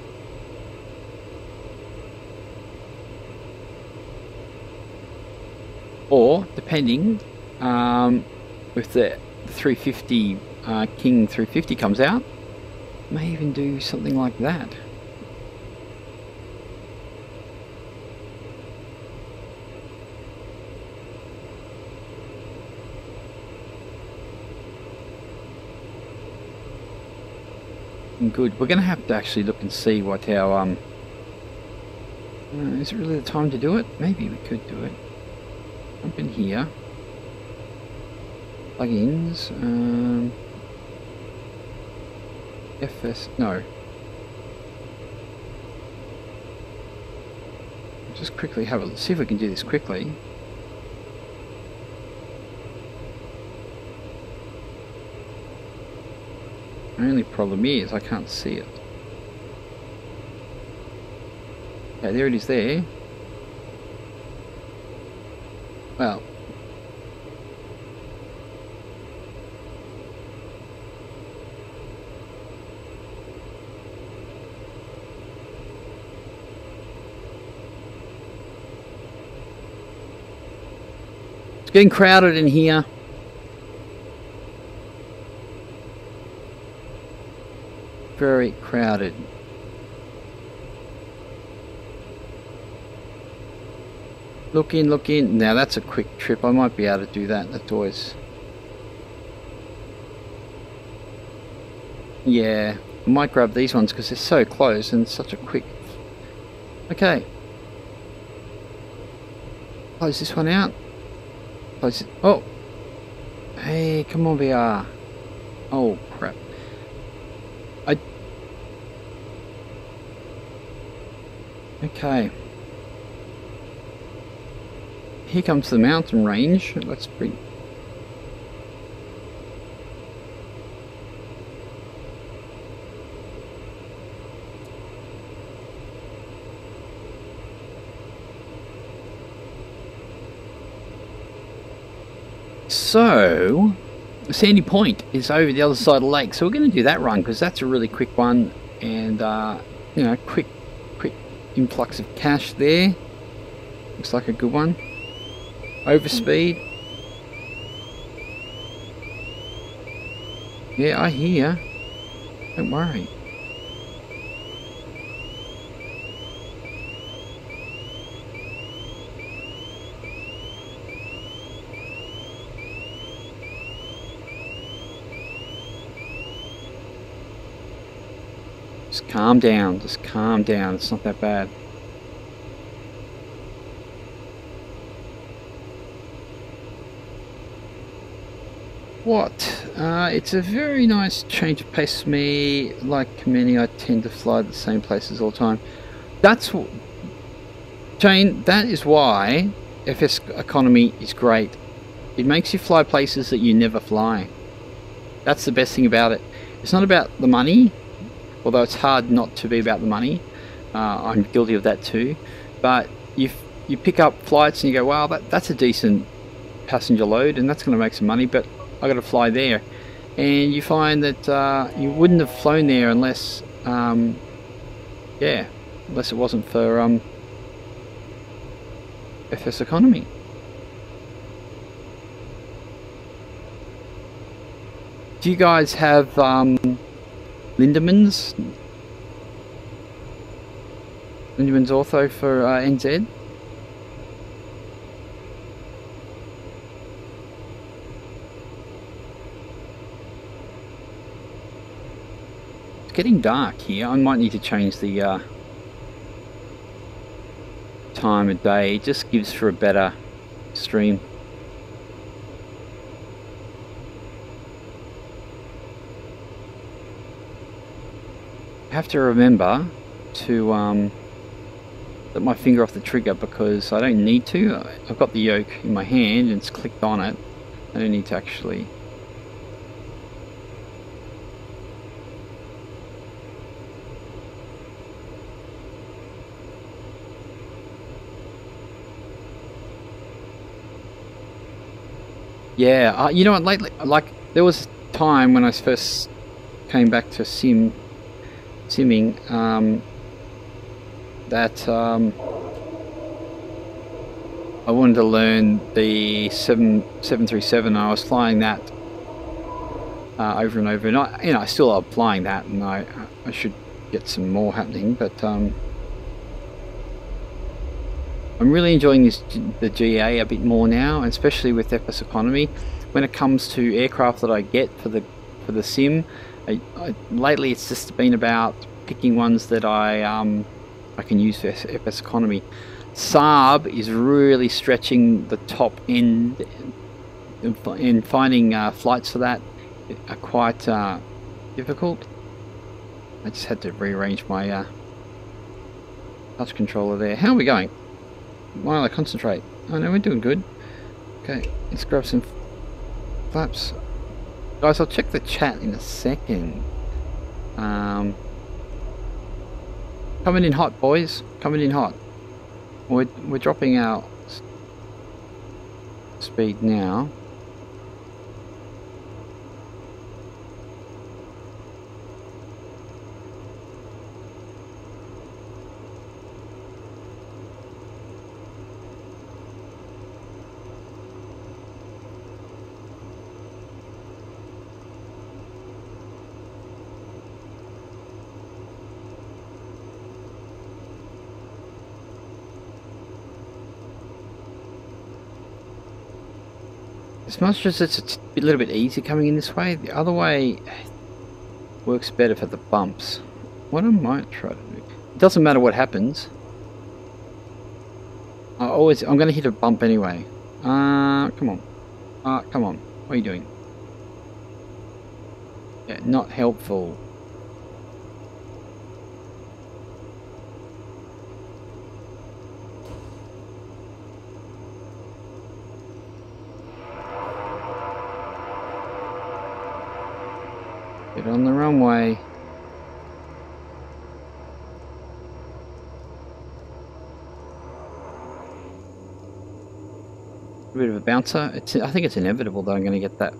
Or, depending, if the 350 King 350 comes out, may even do something like that. Good. We're going to have to actually look and see what our is it really the time to do it? Maybe we could do it. Jump in here. Plugins. FS. No. Just quickly have a see if we can do this quickly. The only problem is I can't see it. Okay, there it is there. Well. It's getting crowded in here. Very crowded. Look in, look in. Now that's a quick trip. I might be able to do that. That's always... Yeah, I might grab these ones because they're so close and such a quick... Okay. Close this one out. Close it. Oh! Hey, come on, VR. Oh, crap. Okay. Here comes the mountain range. Let's bring... So, Sandy Point is over the other side of the lake, so we're going to do that run because that's a really quick one, and you know, quick influx of cash there. Looks like a good one. Overspeed. Yeah, I hear. Don't worry. Just calm down, just calm down, it's not that bad. What? It's a very nice change of pace for me. Like many, I tend to fly the same places all the time. That's what... Jane, that is why FS economy is great. It makes you fly places that you never fly. That's the best thing about it. It's not about the money. Although it's hard not to be about the money. I'm guilty of that too. But you pick up flights and you go, wow, that's a decent passenger load and that's going to make some money, but I got to fly there. And you find that you wouldn't have flown there unless, yeah, unless it wasn't for FS economy. Do you guys have Lindeman's ortho for NZ? It's getting dark here. I might need to change the time of day. It just gives for a better stream. I have to remember to let my finger off the trigger because I don't need to. I've got the yoke in my hand and it's clicked on it. I don't need to actually... Yeah, you know what, lately, like, there was a time when I first came back to simming, that I wanted to learn the 737. I was flying that over and over, and I still love flying that, and I should get some more happening, but I'm really enjoying the GA a bit more now, especially with FS economy. When it comes to aircraft that I get for the sim, lately it's just been about picking ones that I can use for FS economy. Saab is really stretching the top end, and finding flights for that are quite difficult. I just had to rearrange my touch controller there. How are we going? While I concentrate. Oh no, we're doing good. Okay, let's grab some flaps. Guys, I'll check the chat in a second. Coming in hot, boys. Coming in hot. We're dropping our speed now. As much as it's a little bit easier coming in this way, the other way works better for the bumps. What I might try to do, it doesn't matter what happens. I'm going to hit a bump anyway. Come on. Come on. What are you doing? Yeah, not helpful. Get on the runway. A bit of a bouncer. I think it's inevitable that I'm going to get that.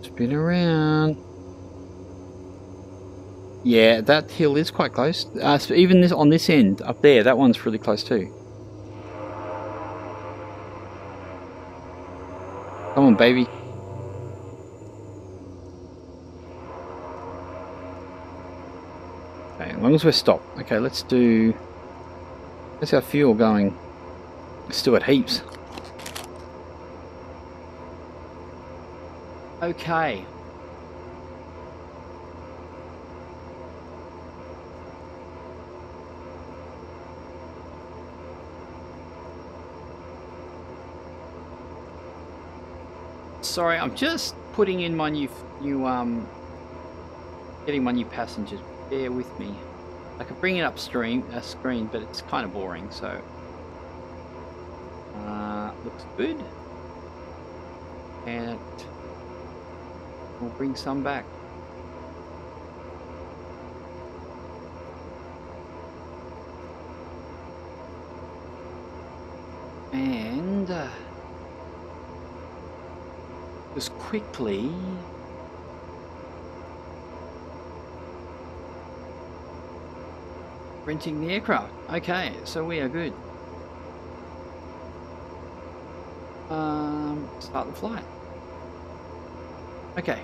Spin around. Yeah, that hill is quite close. So even this on this end up there, that one's really close too. Come on, baby. Okay, as long as we're stopped. Okay, let's do. Where's our fuel going? Still at heaps. Okay. Sorry, I'm just putting in my getting my new passengers. Bear with me. I could bring it up screen, but it's kind of boring. So, looks good, and we'll bring some back. And just quickly renting the aircraft. Okay, so we are good. Start the flight. Okay.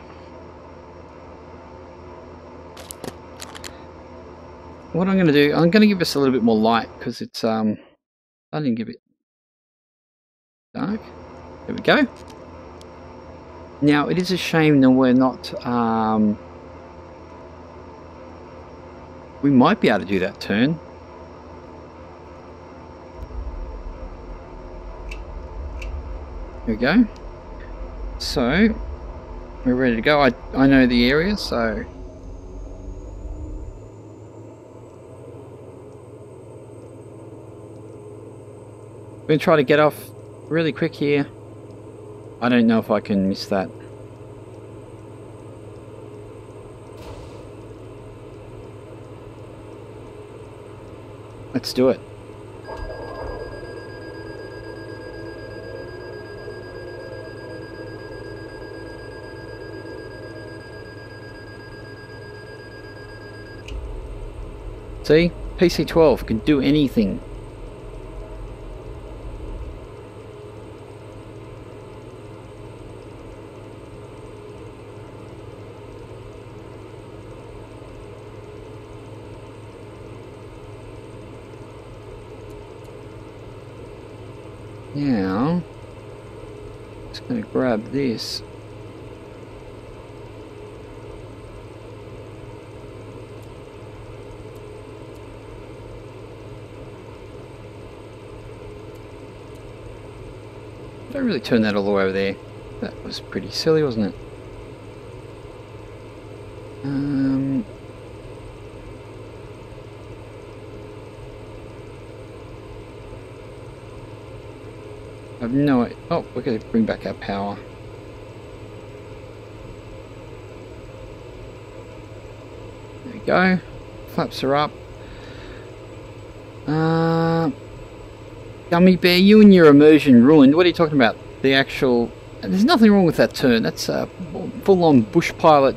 What I'm going to do, I'm going to give us a little bit more light because it's I didn't give it dark. There we go. Now it is a shame that we're not. We might be able to do that turn. There we go. So we're ready to go. I know the area, so we're going to try to get off really quick here. I don't know if I can miss that. Let's do it. See? PC12 can do anything. Now, just going to grab this. Don't really turn that all the way over there. That was pretty silly, wasn't it? I've no idea. Oh, we're going to bring back our power. There we go. Flaps are up. Gummy bear, you and your immersion ruined. What are you talking about? The actual... There's nothing wrong with that turn. That's a full-on bush pilot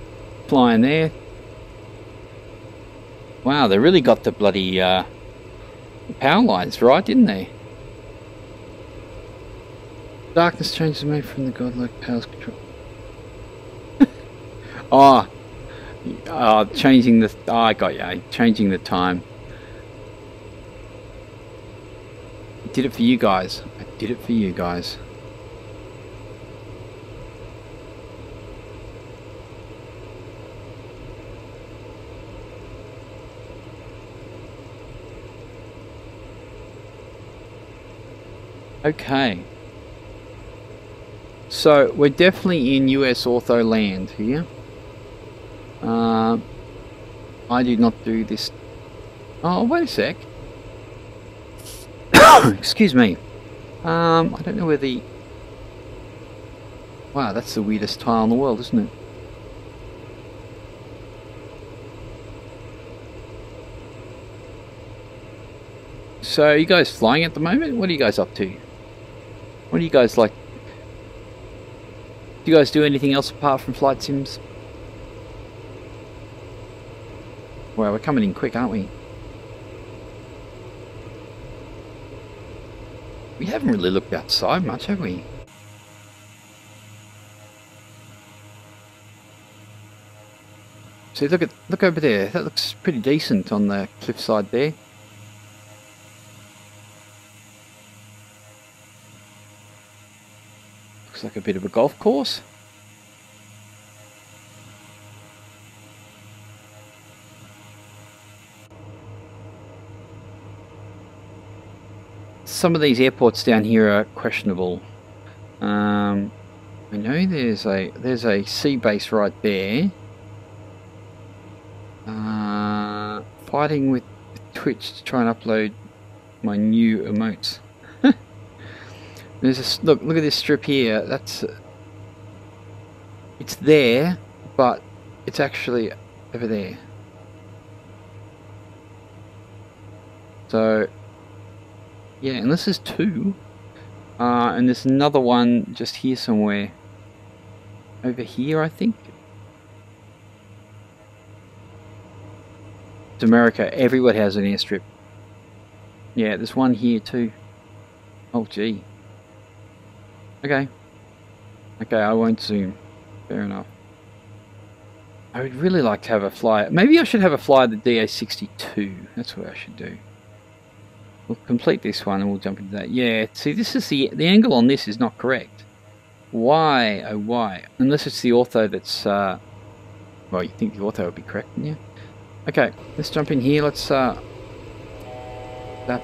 flying there. Wow, they really got the bloody... power lines, right? Didn't they? Darkness changes me from the godlike powers control. Changing the. Oh, I got ya. Changing the time. I did it for you guys. I did it for you guys. Okay. So we're definitely in US Ortho land here. I did not do this. Oh, wait a sec. Excuse me. I don't know where the... Wow, that's the weirdest tile in the world, isn't it? So, are you guys flying at the moment? What are you guys up to? What do you guys like? Do you guys do anything else apart from flight sims? Well, we're coming in quick, aren't we? We haven't really looked outside much, have we? See, look over there. That looks pretty decent on the cliffside there. Looks like a bit of a golf course. Some of these airports down here are questionable. I know there's a sea base right there. Fighting with Twitch to try and upload my new emotes. There's a look at this strip here. That's it's there, but it's actually over there. So yeah, and this is two. And there's another one just here somewhere. Over here, I think. It's America. Everywhere has an airstrip. Yeah, there's one here too. Oh, gee. Okay. Okay, I won't zoom. Fair enough. I would really like to have a fly. Maybe I should have a fly at the DA62. That's what I should do. We'll complete this one and we'll jump into that. Yeah, see, this is the angle on this is not correct. Why? Oh, why? Unless it's the ortho that's... well, you think the ortho would be correct, wouldn't you? Okay, let's jump in here. Let's... that.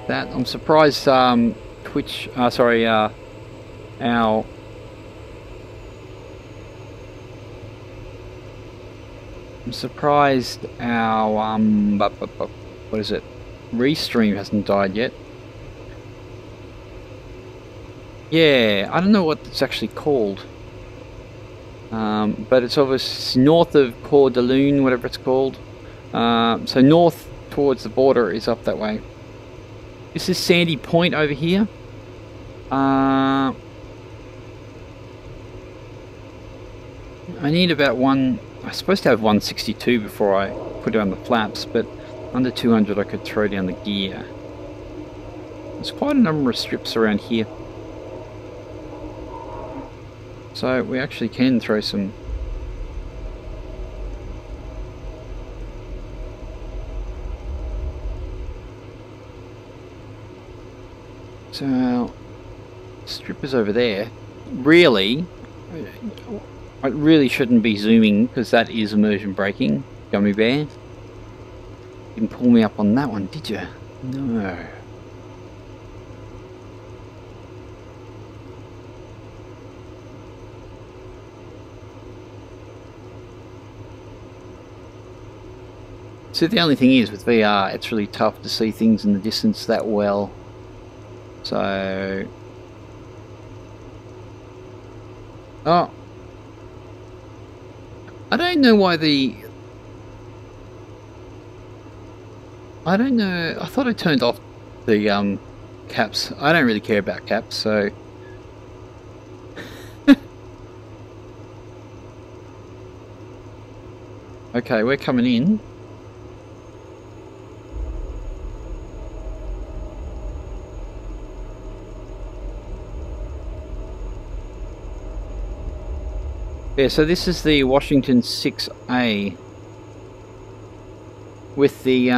I'm surprised Twitch... sorry, our... I'm surprised our... what is it? Restream hasn't died yet. Yeah, I don't know what it's actually called. But it's obviously north of Coeur d'Alene, whatever it's called. So north towards the border is up that way. This is Sandy Point over here. I need about I'm supposed to have 162 before I put it on the flaps, but under 200 I could throw down the gear. There's quite a number of strips around here. So we actually can throw some... So our strip is over there. Really, I really shouldn't be zooming because that is immersion braking. Gummy bear. You didn't pull me up on that one, did you? No. So the only thing is with VR, it's really tough to see things in the distance that well. So... Oh. I don't know why the... I don't know. I thought I turned off the caps. I don't really care about caps, so... Okay, we're coming in. Yeah, so this is the Washington 6A with the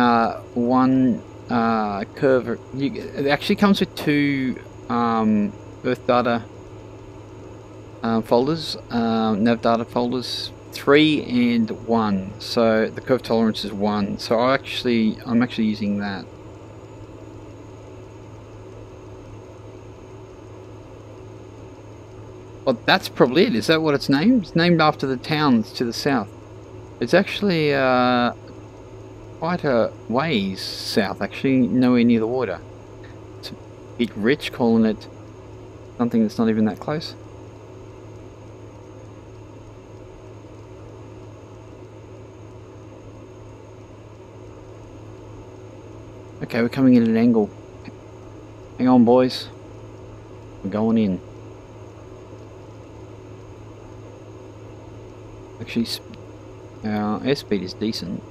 one curve. It actually comes with two Earth data folders, nav data folders, 3 and 1. So the curve tolerance is 1. So I'm actually using that. Well, that's probably it. Is that what it's named? It's named after the towns to the south. It's actually quite a ways south, actually, nowhere near the water. It's a bit rich calling it something that's not even that close. Okay, we're coming in at an angle. Hang on, boys. We're going in. Actually, our airspeed is decent.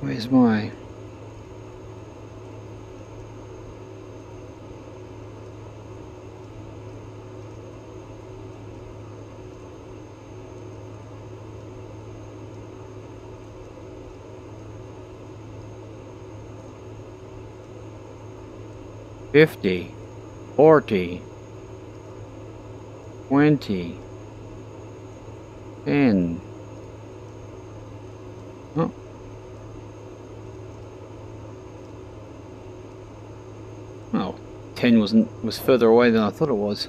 Where's my... $50, $40, $20, $10. Oh. Oh, 10 was further away than I thought it was.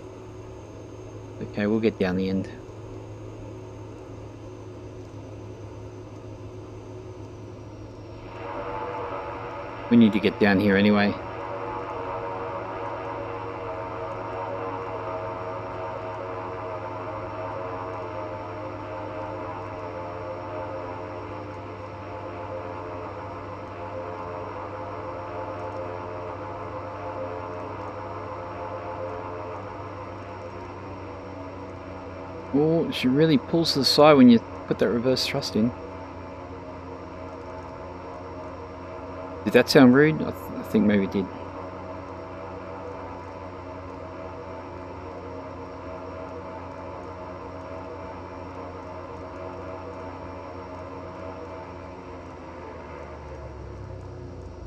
Okay, we'll get down the end. We need to get down here anyway. Oh, she really pulls to the side when you put that reverse thrust in. Did that sound rude? I think maybe it did.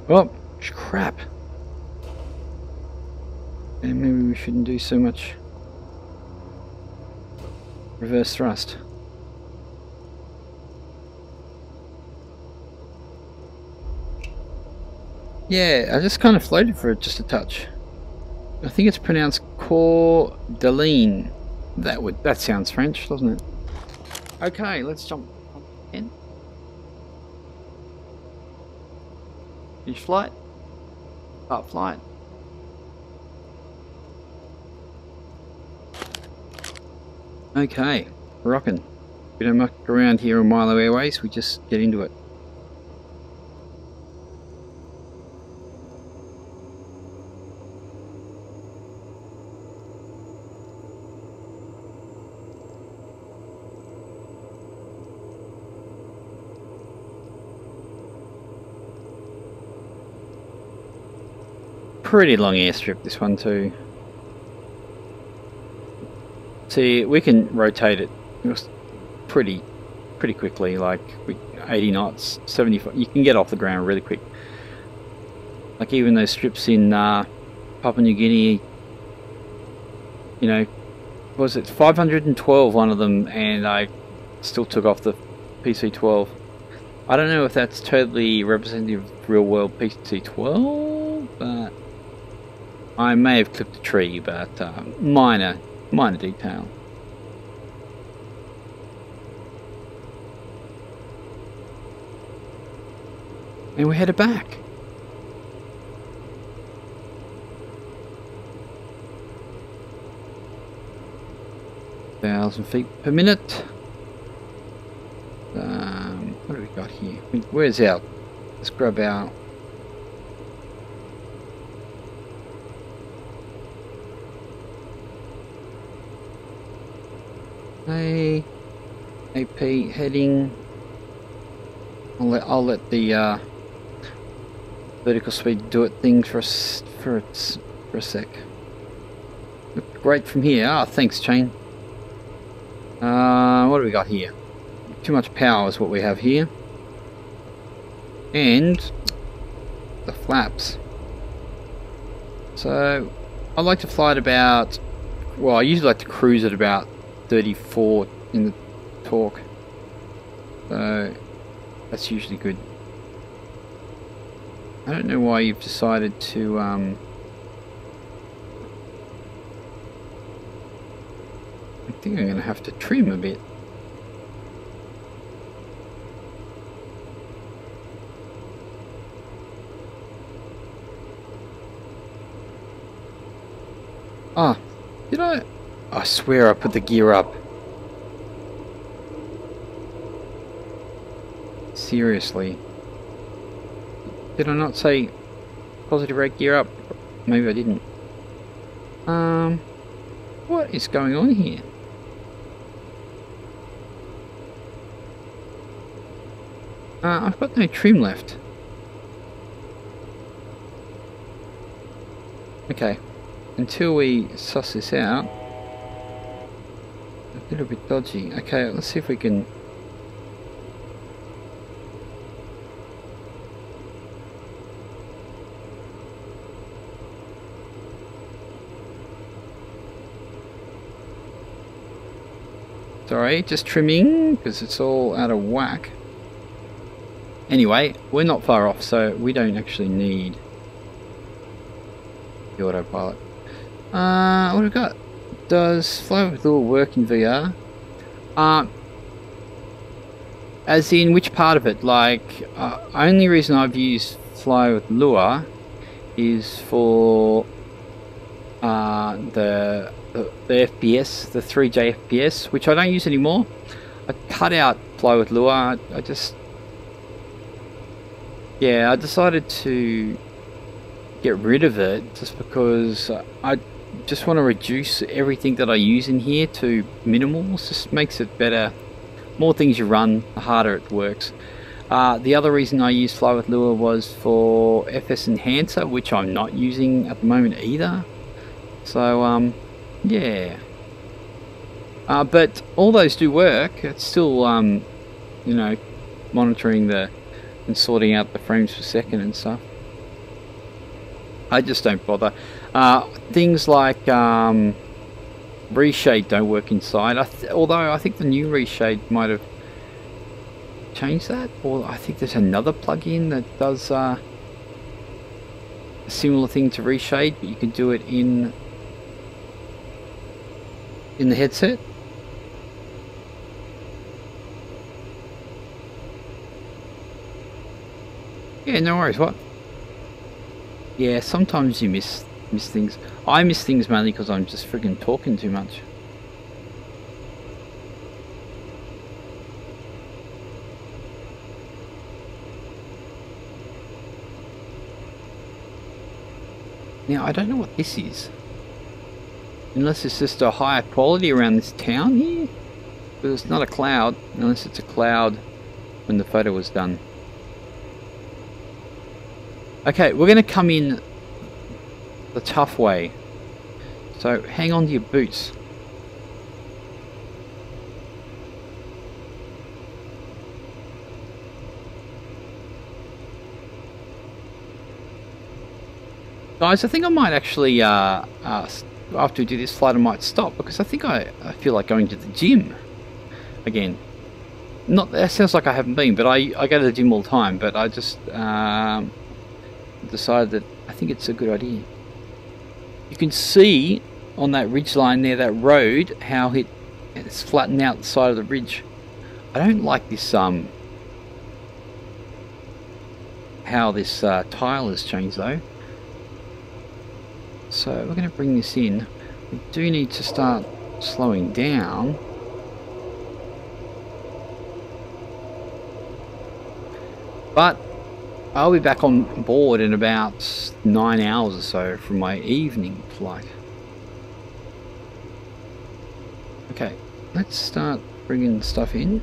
Oh, crap. And maybe we shouldn't do so much reverse thrust. Yeah, I just kind of floated for it just a touch. I think it's pronounced Cordeline. That sounds French, doesn't it? Okay, let's jump in. Finish flight. Start flight. Okay, rocking. We don't muck around here on Milo Airways, we just get into it. Pretty long airstrip, this one too. See, we can rotate it pretty quickly, like 80 knots, 75. You can get off the ground really quick. Like even those strips in Papua New Guinea, you know, was it 512 one of them, and I still took off the PC12. I don't know if that's totally representative of real world PC12, but I may have clipped a tree, but minor detail. And we headed back. Thousand feet per minute. What do we got here? Where's our... Let's grab our... A, AP heading. I'll let the vertical speed do it thing for a sec. Look great from here. Ah, thanks, chain. What do we got here? Too much power is what we have here. And the flaps. So I like to fly at about, well, I usually like to cruise at about 34 in the torque. So that's usually good. I don't know why you've decided to I think I'm going to have to trim a bit. Ah, did I? I swear I put the gear up. Seriously. Did I not say positive rate gear up? Maybe I didn't. What is going on here? I've got no trim left. Okay. Until we suss this out, a little bit dodgy. Okay, let's see if we can. Sorry, just trimming because it's all out of whack. Anyway, we're not far off, so we don't actually need the autopilot. What have we got? Does Fly with Lure work in VR? As in which part of it? Like, only reason I've used Fly with Lure is for the FPS, the 3J FPS, which I don't use anymore. I cut out Fly with Lure. I decided to get rid of it just because I just want to reduce everything that I use in here to minimal. It just makes it better. More things you run, the harder it works. The other reason I used Fly with Lure was for FS Enhancer, which I'm not using at the moment either. So yeah. But all those do work. It's still you know, monitoring and sorting out the frames per second and stuff. I just don't bother. Things like reshade don't work inside. Although I think the new reshade might have changed that. Or I think there's another plugin that does a similar thing to reshade, but you can do it in the headset. Yeah, no worries. What? Yeah, sometimes you miss things. I miss things mainly because I'm just friggin' talking too much. Now, I don't know what this is. Unless it's just a higher quality around this town here. But it's not a cloud, unless it's a cloud when the photo was done. Okay, we're going to come in the tough way. So hang on to your boots. Guys, I think I might actually, after we do this flight, I might stop because I think I feel like going to the gym again. Not that sounds like I haven't been, but I go to the gym all the time. But I just decided that I think it's a good idea. You can see on that ridge line there, that road, how it's flattened out the side of the ridge. I don't like this how this tile has changed though. So we're going to bring this in. We do need to start slowing down. But I'll be back on board in about 9 hours or so from my evening flight. Okay, let's start bringing stuff in.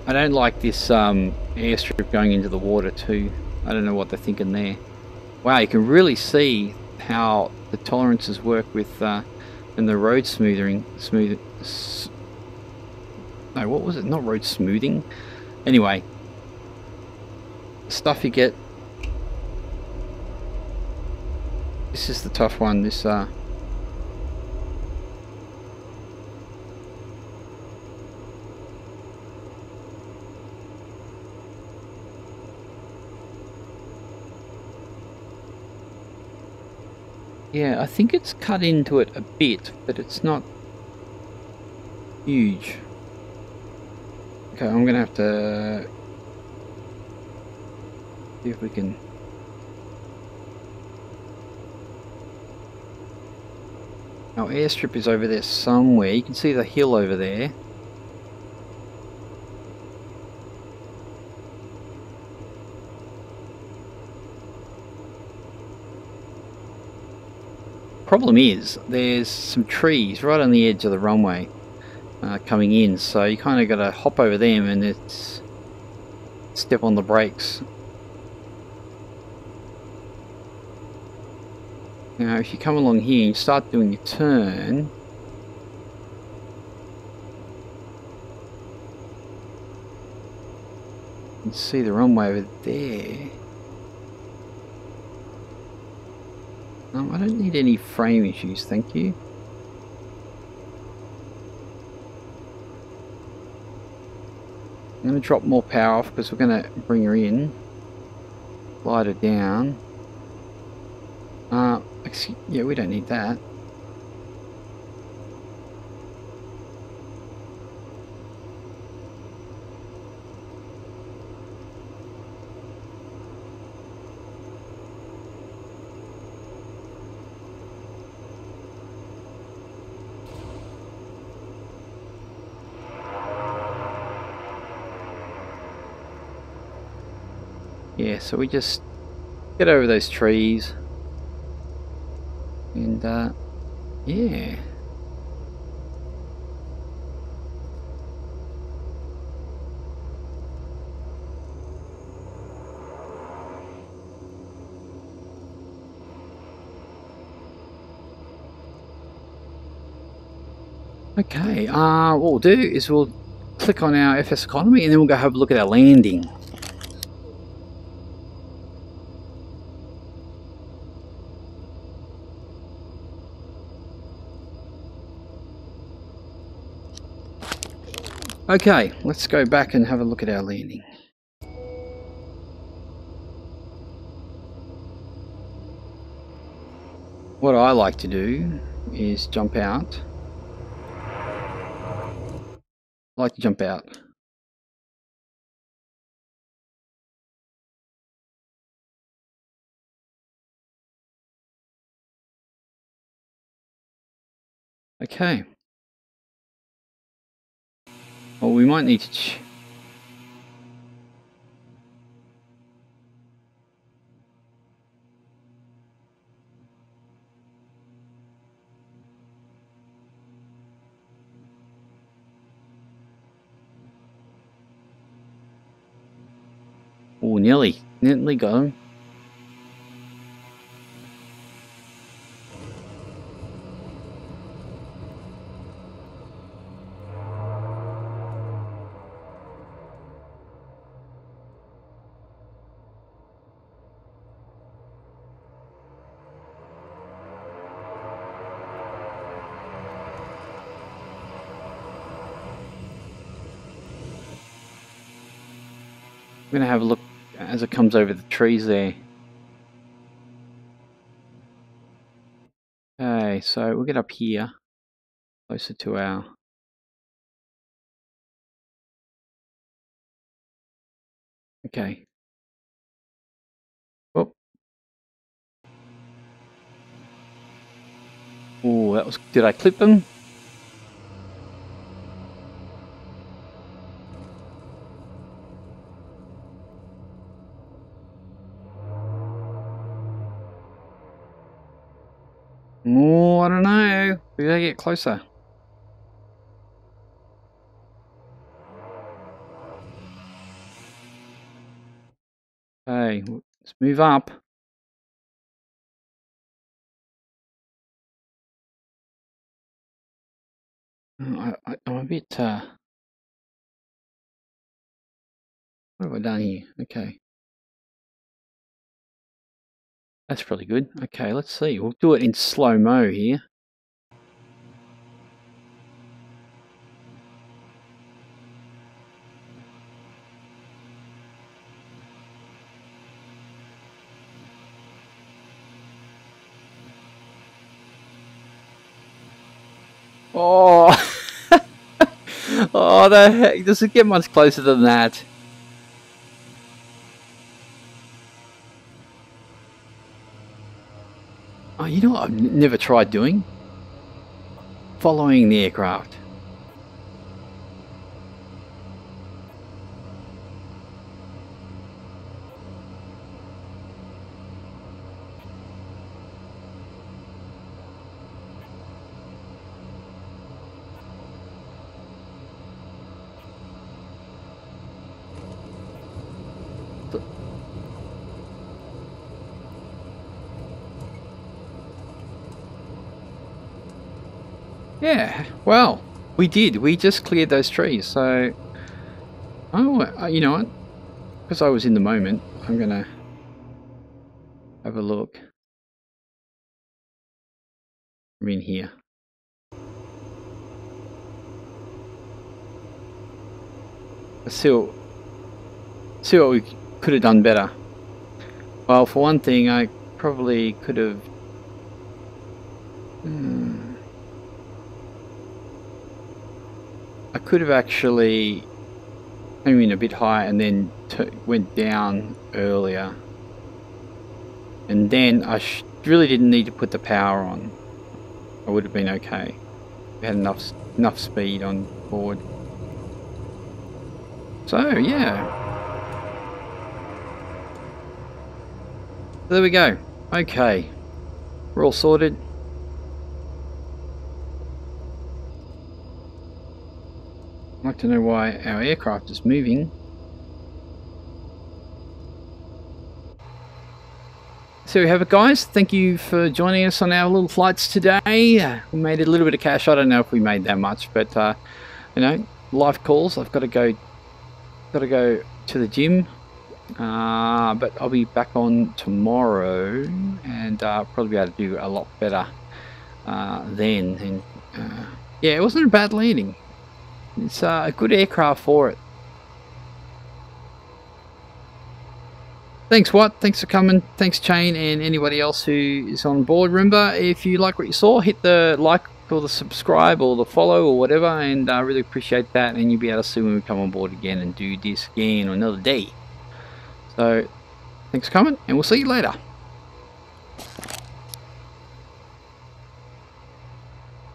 I don't like this airstrip going into the water too. I don't know what they're thinking there. Wow, you can really see how the tolerances work with and the road smoothing. No, what was it? Not road smoothing. Anyway, stuff you get. This is the tough one. This yeah, I think it's cut into it a bit, but it's not huge. Okay, I'm gonna have to see if we can. Our airstrip is over there somewhere. You can see the hill over there. Problem is, there's some trees right on the edge of the runway coming in, so you kind of got to hop over them and it's step on the brakes. Now, if you come along here and you start doing your turn, you can see the runway over there. I don't need any frame issues, thank you. I'm going to drop more power off because we're going to bring her in, slide her down. Actually, yeah, we don't need that. Yeah, so we just get over those trees and yeah. Okay, what we'll do is we'll click on our FS economy and then we'll go have a look at our landing. Okay, let's go back and have a look at our landing. What I like to do is jump out. I like to jump out. Okay. Well, we might need to oh, nearly got him. I'm going to have a look as it comes over the trees there. Okay, so we'll get up here, closer to our... Okay. Oh. Oh, that was... Did I clip them? We gotta get closer. Okay, let's move up. I'm a bit, what have I done here? Okay. That's pretty good. Okay, let's see. We'll do it in slow-mo here. Oh! Oh, the heck. Does it get much closer than that? Oh, you know what I've never tried doing? Following the aircraft. Yeah, well, we did. We just cleared those trees, so... Oh, you know what? Because I was in the moment, I'm going to have a look. I'm in here. Let's see what we could have done better. Well, for one thing, I probably could have... I could have actually came in a bit higher and then went down earlier. And then I really didn't need to put the power on. I would have been okay. We had enough speed on board. So, yeah. There we go. Okay. We're all sorted. I'd like to know why our aircraft is moving. So we have it, guys. Thank you for joining us on our little flights today. We made a little bit of cash. I don't know if we made that much, but you know, life calls. I've got to go to the gym. But I'll be back on tomorrow, and probably be able to do a lot better then. And yeah, it wasn't a bad landing. It's a good aircraft for it. Thanks, Watt. Thanks for coming. Thanks, Chain, and anybody else who is on board. Remember, if you like what you saw, hit the like or the subscribe or the follow or whatever, and I really appreciate that. And you'll be able to see when we come on board again and do this again on another day. So, thanks for coming, and we'll see you later.